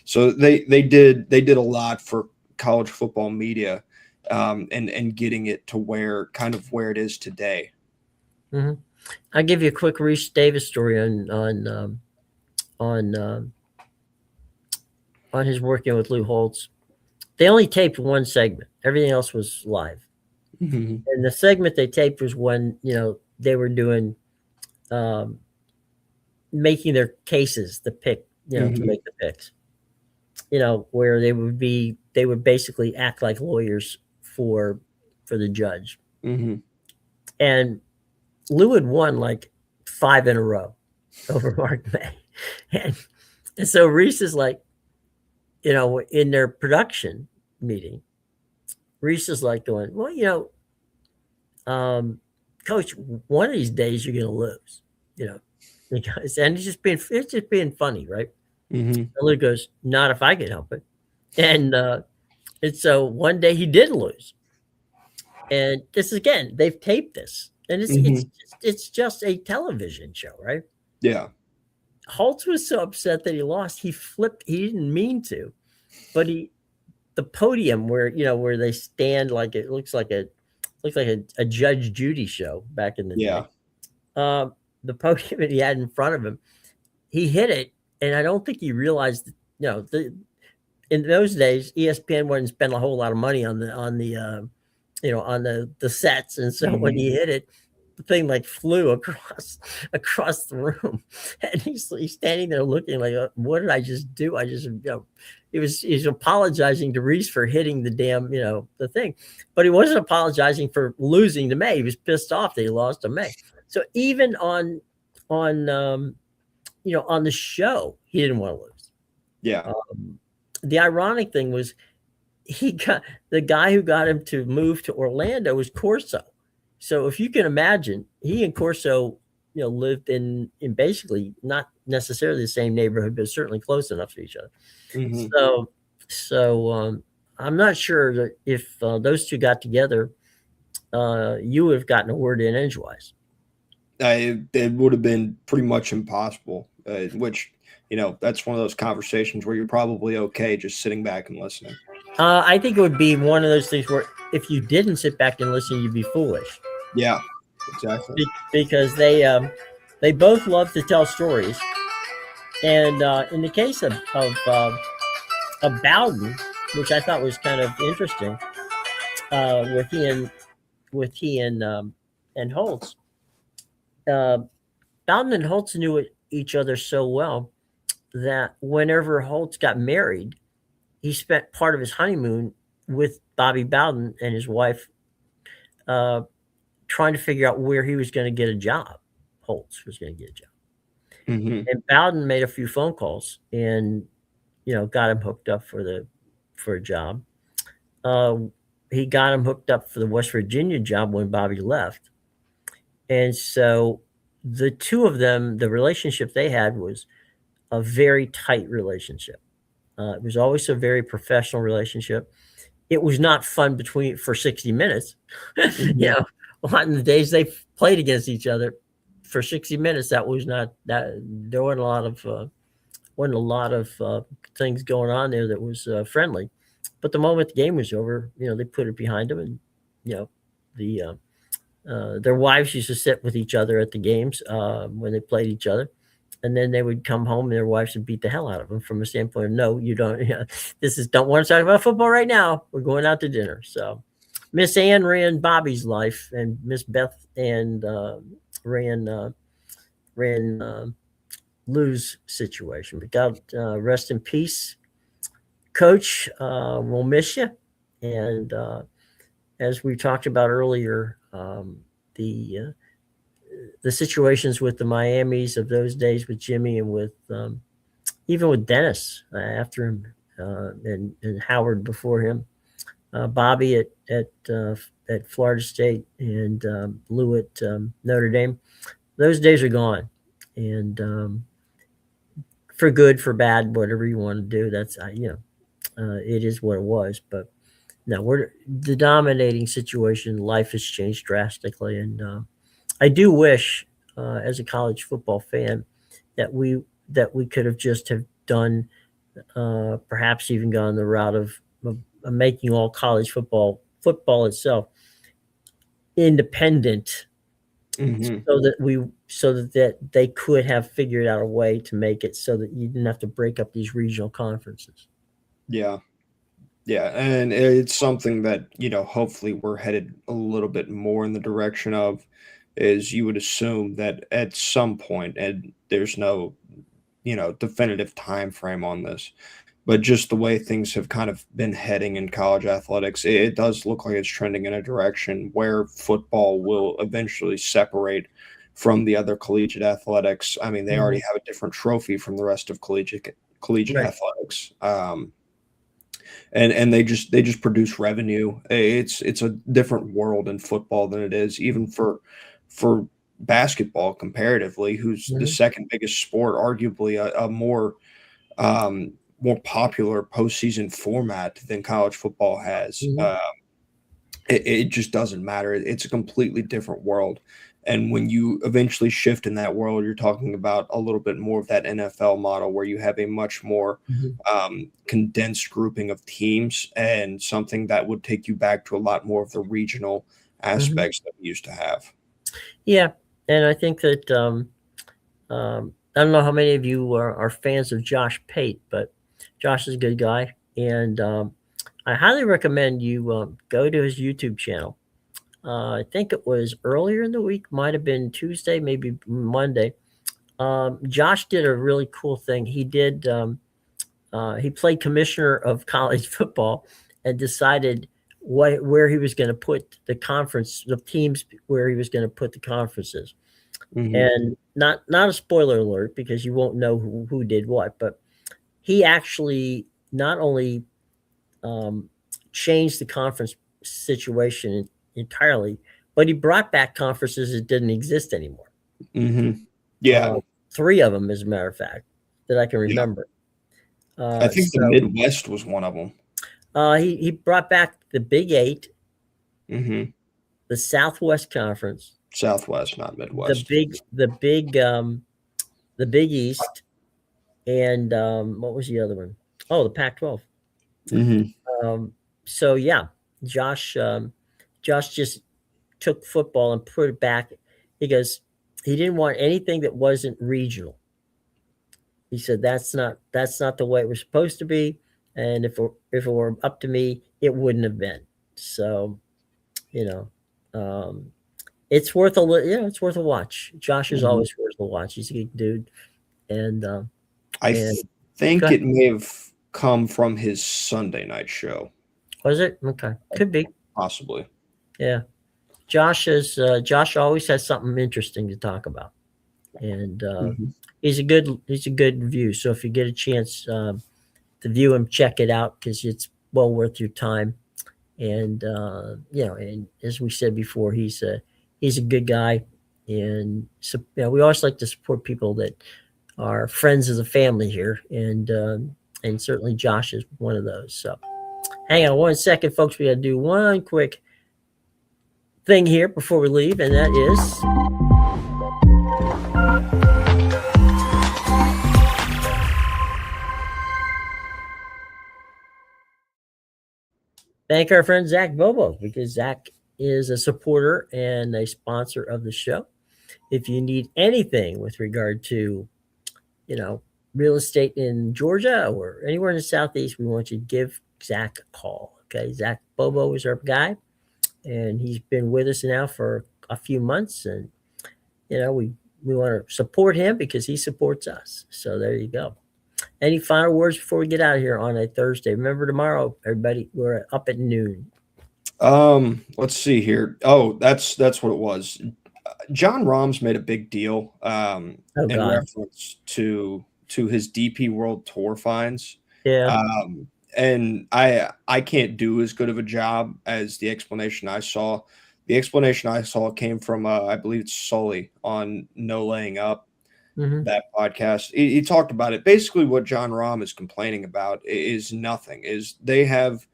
[SPEAKER 2] so they did a lot for college football media. and getting it to where it is today.
[SPEAKER 1] Mm-hmm. I'll give you a quick Reese Davis story on um, on his working with Lou Holtz. They only taped one segment; everything else was live.
[SPEAKER 2] Mm-hmm.
[SPEAKER 1] And the segment they taped was when they were doing um, making their cases, the pick, to
[SPEAKER 2] Mm-hmm.
[SPEAKER 1] make the picks. Where they would basically act like lawyers for the judge.
[SPEAKER 2] Mm-hmm.
[SPEAKER 1] And Lou had won like 5 in a row over Mark May. And so Reese is like, in their production meeting, Reese is like going, well, Coach, one of these days you're going to lose, you know, and it's just being funny, right?
[SPEAKER 2] Mm-hmm.
[SPEAKER 1] And Lou goes, not if I can help it. And so one day he did lose. And this again, they've taped this, and
[SPEAKER 2] Mm-hmm.
[SPEAKER 1] it's just a television show, right?
[SPEAKER 2] Yeah.
[SPEAKER 1] Holtz was so upset that he lost, he flipped. He didn't mean to, but the podium where they stand, like it looks like a Judge Judy show back in the day.
[SPEAKER 2] Yeah.
[SPEAKER 1] The podium that he had in front of him, he hit it, and I don't think he realized. In those days, ESPN wouldn't spend a whole lot of money on the sets, and so when
[SPEAKER 2] Mm-hmm.
[SPEAKER 1] he hit it, the thing like flew across the room, and he's standing there looking like, what did I just do? He's apologizing to Reese for hitting the damn the thing, but he wasn't apologizing for losing to May. He was pissed off that he lost to May. So even on on the show, he didn't want to lose.
[SPEAKER 2] Yeah.
[SPEAKER 1] The ironic thing was the guy who got him to move to Orlando was Corso. So if you can imagine, he and Corso, lived in basically not necessarily the same neighborhood, but certainly close enough to each other.
[SPEAKER 2] Mm-hmm.
[SPEAKER 1] So I'm not sure that if those two got together, you would have gotten a word in edgewise.
[SPEAKER 2] It would have been pretty much impossible, which, that's one of those conversations where you're probably okay just sitting back and listening.
[SPEAKER 1] I think it would be one of those things where if you didn't sit back and listen, you'd be foolish.
[SPEAKER 2] Yeah, exactly.
[SPEAKER 1] Because they both love to tell stories, and in the case of Bowden, which I thought was kind of interesting, with he and Holtz, Bowden and Holtz knew each other so well that whenever Holtz got married, he spent part of his honeymoon with Bobby Bowden and his wife, trying to figure out where he was going to get a job. Holtz was going to get a job.
[SPEAKER 2] Mm-hmm.
[SPEAKER 1] And Bowden made a few phone calls and, got him hooked up for a job. He got him hooked up for the West Virginia job when Bobby left. And so the two of them, the relationship they had was a very tight relationship. It was always a very professional relationship. It was not fun for 60 minutes.
[SPEAKER 2] Mm-hmm.
[SPEAKER 1] A lot of the days they played against each other for 60 minutes, that was not that there wasn't a lot of things going on there that was friendly. But the moment the game was over, they put it behind them, and the their wives used to sit with each other at the games when they played each other. And then they would come home and their wives would beat the hell out of them from a standpoint of, no, you don't. Don't want to talk about football right now. We're going out to dinner. So Miss Ann ran Bobby's life, and Miss Beth and ran Lou's situation. But God rest in peace, Coach. We'll miss you. And as we talked about earlier, the situations with the Miamis of those days with Jimmy and with even with Dennis after him, and Howard before him, Bobby at Florida State, and Lou at Notre Dame. Those days are gone, and for good, for bad, whatever you want to do, that's it is what it was. But no, we're the dominating situation. Life has changed drastically, and I do wish, as a college football fan, that we could have just have done, perhaps even gone the route of making all college football football itself independent,
[SPEAKER 2] Mhm.
[SPEAKER 1] so that they could have figured out a way to make it so that you didn't have to break up these regional conferences.
[SPEAKER 2] Yeah. Yeah, and it's something that, hopefully we're headed a little bit more in the direction of, is you would assume that at some point, and there's no, definitive time frame on this, but just the way things have kind of been heading in college athletics, it does look like it's trending in a direction where football will eventually separate from the other collegiate athletics. I mean, they already
[SPEAKER 1] Mhm.
[SPEAKER 2] have a different trophy from the rest of collegiate
[SPEAKER 1] Right.
[SPEAKER 2] athletics. And they just produce revenue. It's a different world in football than it is even for basketball comparatively, who's the
[SPEAKER 1] Mhm.
[SPEAKER 2] second biggest sport, arguably a more popular postseason format than college football has.
[SPEAKER 1] Mhm.
[SPEAKER 2] It just doesn't matter. It's a completely different world. And when you eventually shift in that world, you're talking about a little bit more of that NFL model where you have a much more
[SPEAKER 1] Mhm.
[SPEAKER 2] condensed grouping of teams and something that would take you back to a lot more of the regional
[SPEAKER 1] Mhm.
[SPEAKER 2] aspects that we used to have.
[SPEAKER 1] Yeah, and I think that I don't know how many of you are fans of Josh Pate, but Josh is a good guy, and I highly recommend you go to his YouTube channel. I think it was earlier in the week, might have been Tuesday, maybe Monday. Josh did a really cool thing. He played commissioner of college football and decided where he was going to put the teams where he was going to put the conferences.
[SPEAKER 2] Hmm.
[SPEAKER 1] And not a spoiler alert because you won't know who did what, but he actually not only um, changed the conference situation entirely, but he brought back conferences that didn't exist anymore.
[SPEAKER 2] Hmm.
[SPEAKER 1] Uh,
[SPEAKER 2] Yeah.
[SPEAKER 1] three of them, as a matter of fact, that I can
[SPEAKER 2] Yeah.
[SPEAKER 1] remember.
[SPEAKER 2] I
[SPEAKER 1] Uh,
[SPEAKER 2] think the
[SPEAKER 1] so
[SPEAKER 2] Midwest was one of them.
[SPEAKER 1] he brought back the Big Eight,
[SPEAKER 2] Hmm.
[SPEAKER 1] the Southwest Conference,
[SPEAKER 2] Southwest, not
[SPEAKER 1] the
[SPEAKER 2] Midwest.
[SPEAKER 1] big the big the Big East, and what was the other one? Oh, the Pac-12.
[SPEAKER 2] Hmm.
[SPEAKER 1] Um, so yeah, Josh Josh just took football and put it back because he didn't want anything that wasn't regional. He said that's not the way it was supposed to be, and if it were up to me, it wouldn't have been. So you know, um, it's worth it's worth a watch. Josh is
[SPEAKER 2] Hmm.
[SPEAKER 1] always worth a watch. He's a good dude, and
[SPEAKER 2] I
[SPEAKER 1] and go
[SPEAKER 2] think
[SPEAKER 1] ahead.
[SPEAKER 2] it may have come from his Sunday night show,
[SPEAKER 1] Was it okay? Could be.
[SPEAKER 2] possibly.
[SPEAKER 1] Yeah, Josh always has something interesting to talk about, and
[SPEAKER 2] Mhm.
[SPEAKER 1] he's a good review. So if you get a chance to view him, check it out because it's well worth your time. And and as we said before, he's a good guy, and so we always like to support people that are friends of the family here, and certainly Josh is one of those. So hang on one second, folks. We got to do one quick thing here before we leave, and that is thank our friend Zach Bobo because Zach is a supporter and a sponsor of the show. If you need anything with regard to, you know, real estate in Georgia or anywhere in the Southeast, we want you to give Zach a call. Okay. Zach Bobo is our guy, and he's been with us now for a few months. And, we want to support him because he supports us. So there you go. Any final words before we get out of here on a Thursday? Remember tomorrow, everybody, we're up at noon.
[SPEAKER 2] Let's see here. Oh, that's what it was. John Rahm's made a big deal
[SPEAKER 1] Oh,
[SPEAKER 2] in
[SPEAKER 1] God.
[SPEAKER 2] reference to his DP World Tour fines.
[SPEAKER 1] Yeah.
[SPEAKER 2] And I can't do as good of a job as the explanation I saw. The explanation I saw came from I believe it's Sully on No Laying Up,
[SPEAKER 1] Hmm.
[SPEAKER 2] that podcast. He talked about it. Basically, what John Rahm is complaining about is nothing. Is they have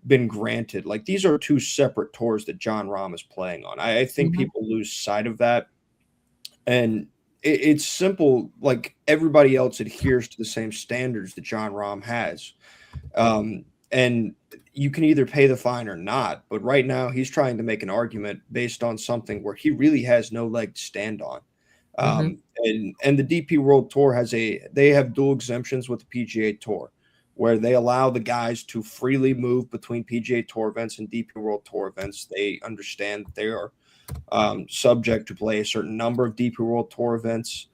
[SPEAKER 2] been granted, like, these are two separate tours that John Rahm is playing on. I think
[SPEAKER 1] Hmm.
[SPEAKER 2] people lose sight of that, and it's simple. Like, everybody else adheres to the same standards that John Rahm has. and you can either pay the fine or not. But right now, he's trying to make an argument based on something where he really has no leg to stand on.
[SPEAKER 1] Mm-hmm.
[SPEAKER 2] And the DP World Tour they have dual exemptions with the PGA Tour, where they allow the guys to freely move between PGA Tour events and DP World Tour events. They understand that they are subject to play a certain number of DP World Tour events.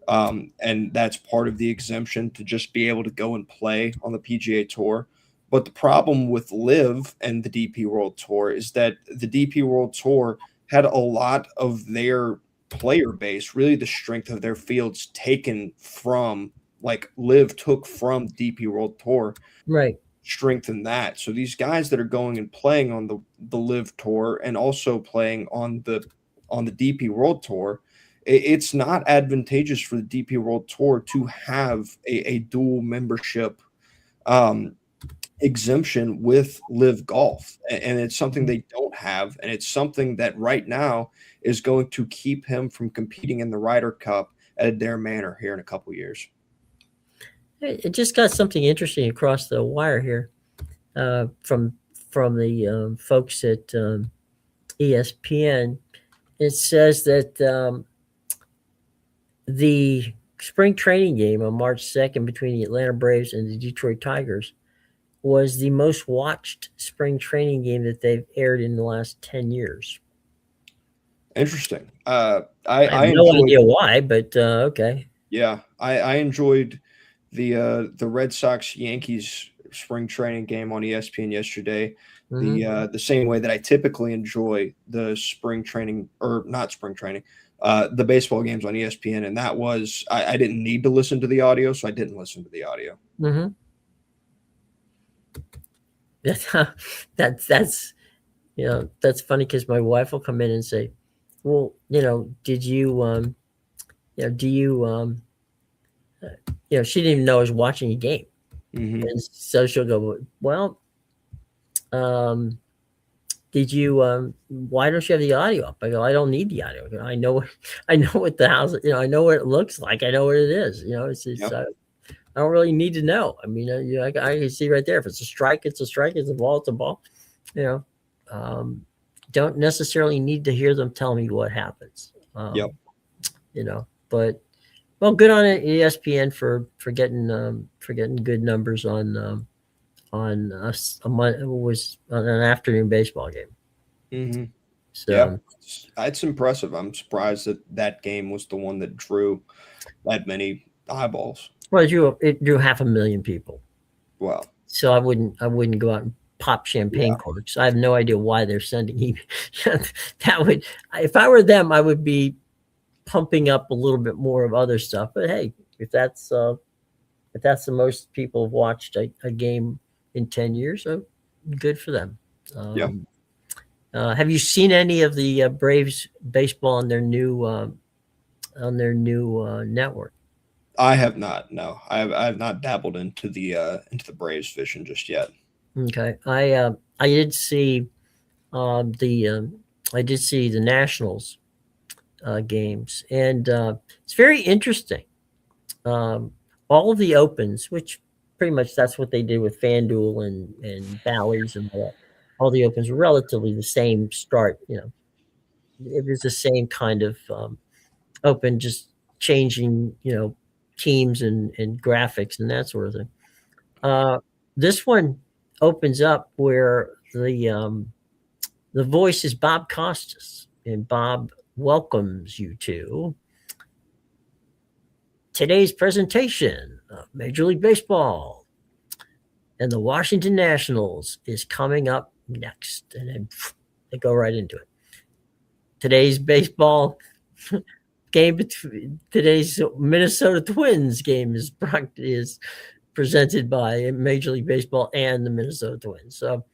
[SPEAKER 2] And that's part of the exemption to just be able to go and play on the PGA Tour. But the problem with Live and the DP World Tour is that the DP World Tour had a lot of their player base, really the strength of their fields, taken from, like, Live took from DP World Tour,
[SPEAKER 1] Right.
[SPEAKER 2] strengthen that. So these guys that are going and playing on the Live Tour and also playing on the DP World Tour, it's not advantageous for the DP World Tour to have a dual membership um, exemption with Live Golf, and it's something they don't have, and it's something that right now is going to keep him from competing in the Ryder Cup at Adair Manor here in a couple years.
[SPEAKER 1] It just got something interesting across the wire here from the folks at ESPN. It says that the spring training game on March 2nd between the Atlanta Braves and the Detroit Tigers was the most watched spring training game that they've aired in the last 10 years.
[SPEAKER 2] Interesting.
[SPEAKER 1] I
[SPEAKER 2] I
[SPEAKER 1] have no
[SPEAKER 2] enjoyed,
[SPEAKER 1] idea why, but okay.
[SPEAKER 2] yeah, I enjoyed the Red Sox Yankees spring training game on ESPN yesterday. The same way that I typically enjoy the spring training, or not spring training, the baseball games on ESPN, and that was I didn't need to listen to the audio, so I didn't listen to the audio.
[SPEAKER 1] Mm-hmm. That's that's funny because my wife will come in and say, "Well, did you do you she didn't even know I was watching a game,
[SPEAKER 2] Mm-hmm.
[SPEAKER 1] and so she'll go, well, did you why don't you have the audio up? I go, I don't need the audio. I know I know what the house, I know what it looks like. I know what it is. It's I don't really need to know. I mean, I can see right there. If it's a strike, it's a strike. It's a ball, it's a ball. Don't necessarily need to hear them tell me what happens.
[SPEAKER 2] Yep.
[SPEAKER 1] But well, good on it, ESPN for getting good numbers on was on an afternoon baseball game.
[SPEAKER 2] Mm-hmm.
[SPEAKER 1] So
[SPEAKER 2] Yeah, it's impressive. I'm surprised that game was the one that drew that many eyeballs.
[SPEAKER 1] well, it drew 500,000 people.
[SPEAKER 2] Wow.
[SPEAKER 1] So I wouldn't go out and pop champagne corks. I have no idea why they're sending that would, if I were them, I would be pumping up a little bit more of other stuff. But hey, if that's the most people have watched a game in 10 years, so good for them. Have you seen any of the Braves baseball on their new network?
[SPEAKER 2] I have not. No, I have not dabbled into the Braves vision just yet.
[SPEAKER 1] Okay, I did see I did see the Nationals games, and it's very interesting. All of the opens, which pretty much that's what they did with FanDuel and Bally's and all the opens were relatively the same start. It was the same kind of open, just changing teams and graphics and that sort of thing. This one opens up where the voice is Bob Costas, and Bob welcomes you to today's presentation of Major League Baseball, and the Washington Nationals is coming up next, and then they go right into it. Today's baseball game between today's Minnesota Twins game is presented by Major League Baseball and the Minnesota Twins. So,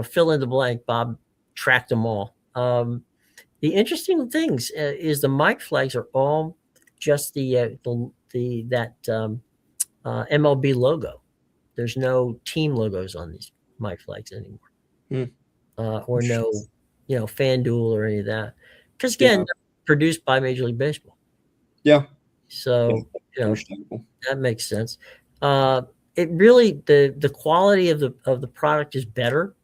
[SPEAKER 1] fill in the blank. Bob tracked them all. The interesting things is the mic flags are all just that MLB logo. There's no team logos on these mic flags anymore, or no, FanDuel or any of that. Because again, produced by Major League Baseball.
[SPEAKER 2] Yeah.
[SPEAKER 1] So
[SPEAKER 2] understandable.
[SPEAKER 1] that makes sense. it really the quality of the product is better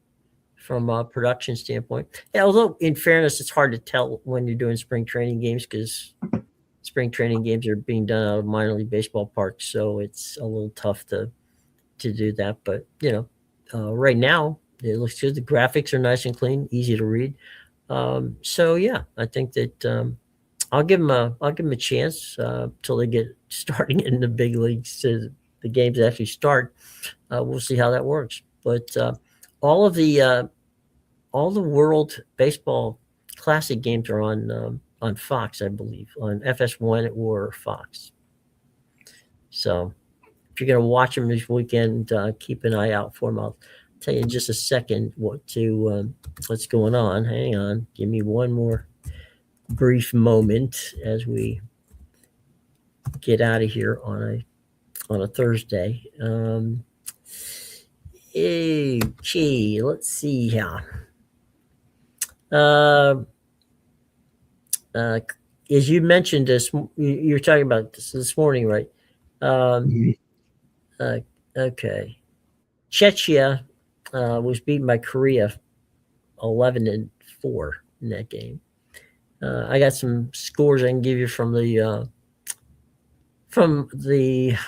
[SPEAKER 1] from a production standpoint. Yeah, although in fairness, it's hard to tell when you're doing spring training games because spring training games are being done out of minor league baseball parks, so it's a little tough to do that. But right now it looks good. The graphics are nice and clean, easy to read. So yeah, I think that I'll give them a chance till they get starting in the big leagues. To the games actually start. We'll see how that works. But all of the World Baseball Classic games are on Fox, I believe, on FS1 or Fox. So if you're going to watch them this weekend, keep an eye out for them. I'll tell you in just a second what's going on. Hang on. Give me one more brief moment as we get out of here on a Thursday. Okay, let's see here. As you mentioned this, you're talking about this morning, right? Okay. Czechia was beaten by Korea 11-4 in that game. I got some scores I can give you from the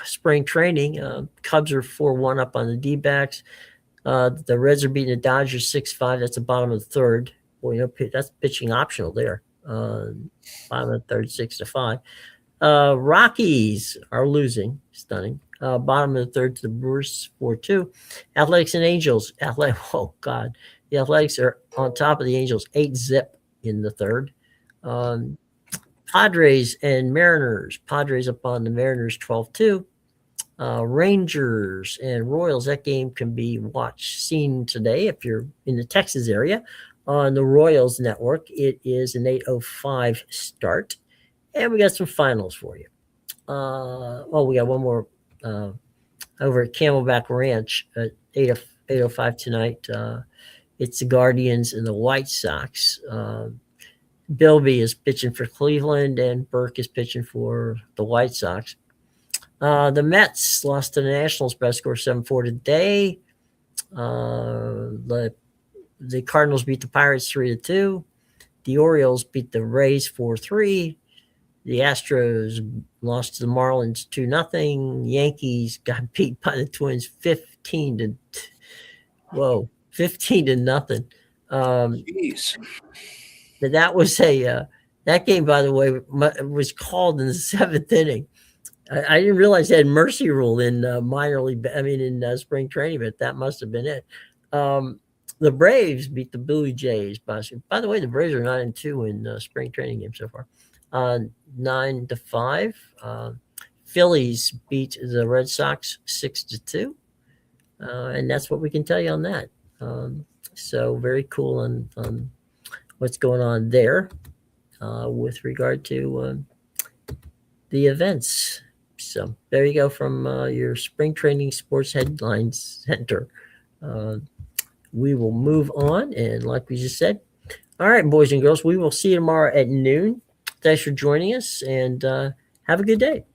[SPEAKER 1] spring training. Cubs are 4-1 up on the D-backs. The Reds are beating the Dodgers 6-5. That's the bottom of the third. Boy, that's pitching optional there. Bottom of the third, 6-5. Rockies are losing, stunning. Bottom of the third to the Brewers, 4-2. Athletics and Angels. Oh God, the Athletics are on top of the Angels, 8-zip in the third. Padres and Mariners. Padres up on the Mariners, 12-2. Rangers and Royals. That game can be seen today if you're in the Texas area on the Royals network. It is an 8:05 start, and we got some finals for you. We got one more over at Camelback Ranch at 8:05 tonight. It's the Guardians and the White Sox. Bilby is pitching for Cleveland, and Burke is pitching for the White Sox. The Mets lost to the Nationals by a score 7-4 today. The Cardinals beat the Pirates 3-2. The Orioles beat the Rays 4-3. The Astros lost to the Marlins 2-0. Yankees got beat by the Twins 15-0.
[SPEAKER 2] Jeez.
[SPEAKER 1] That was that game, by the way, was called in the seventh inning. I didn't realize they had mercy rule in in spring training, but that must have been it. The Braves beat the Blue Jays. By the way, the Braves are 9-2 in spring training games so far. 9-5. Phillies beat the Red Sox 6-2. And that's what we can tell you on that. So very cool on what's going on there with regard to the events. So there you go from your spring training sports headlines center. We will move on, and like we just said, all right, boys and girls, we will see you tomorrow at noon. Thanks for joining us, and have a good day.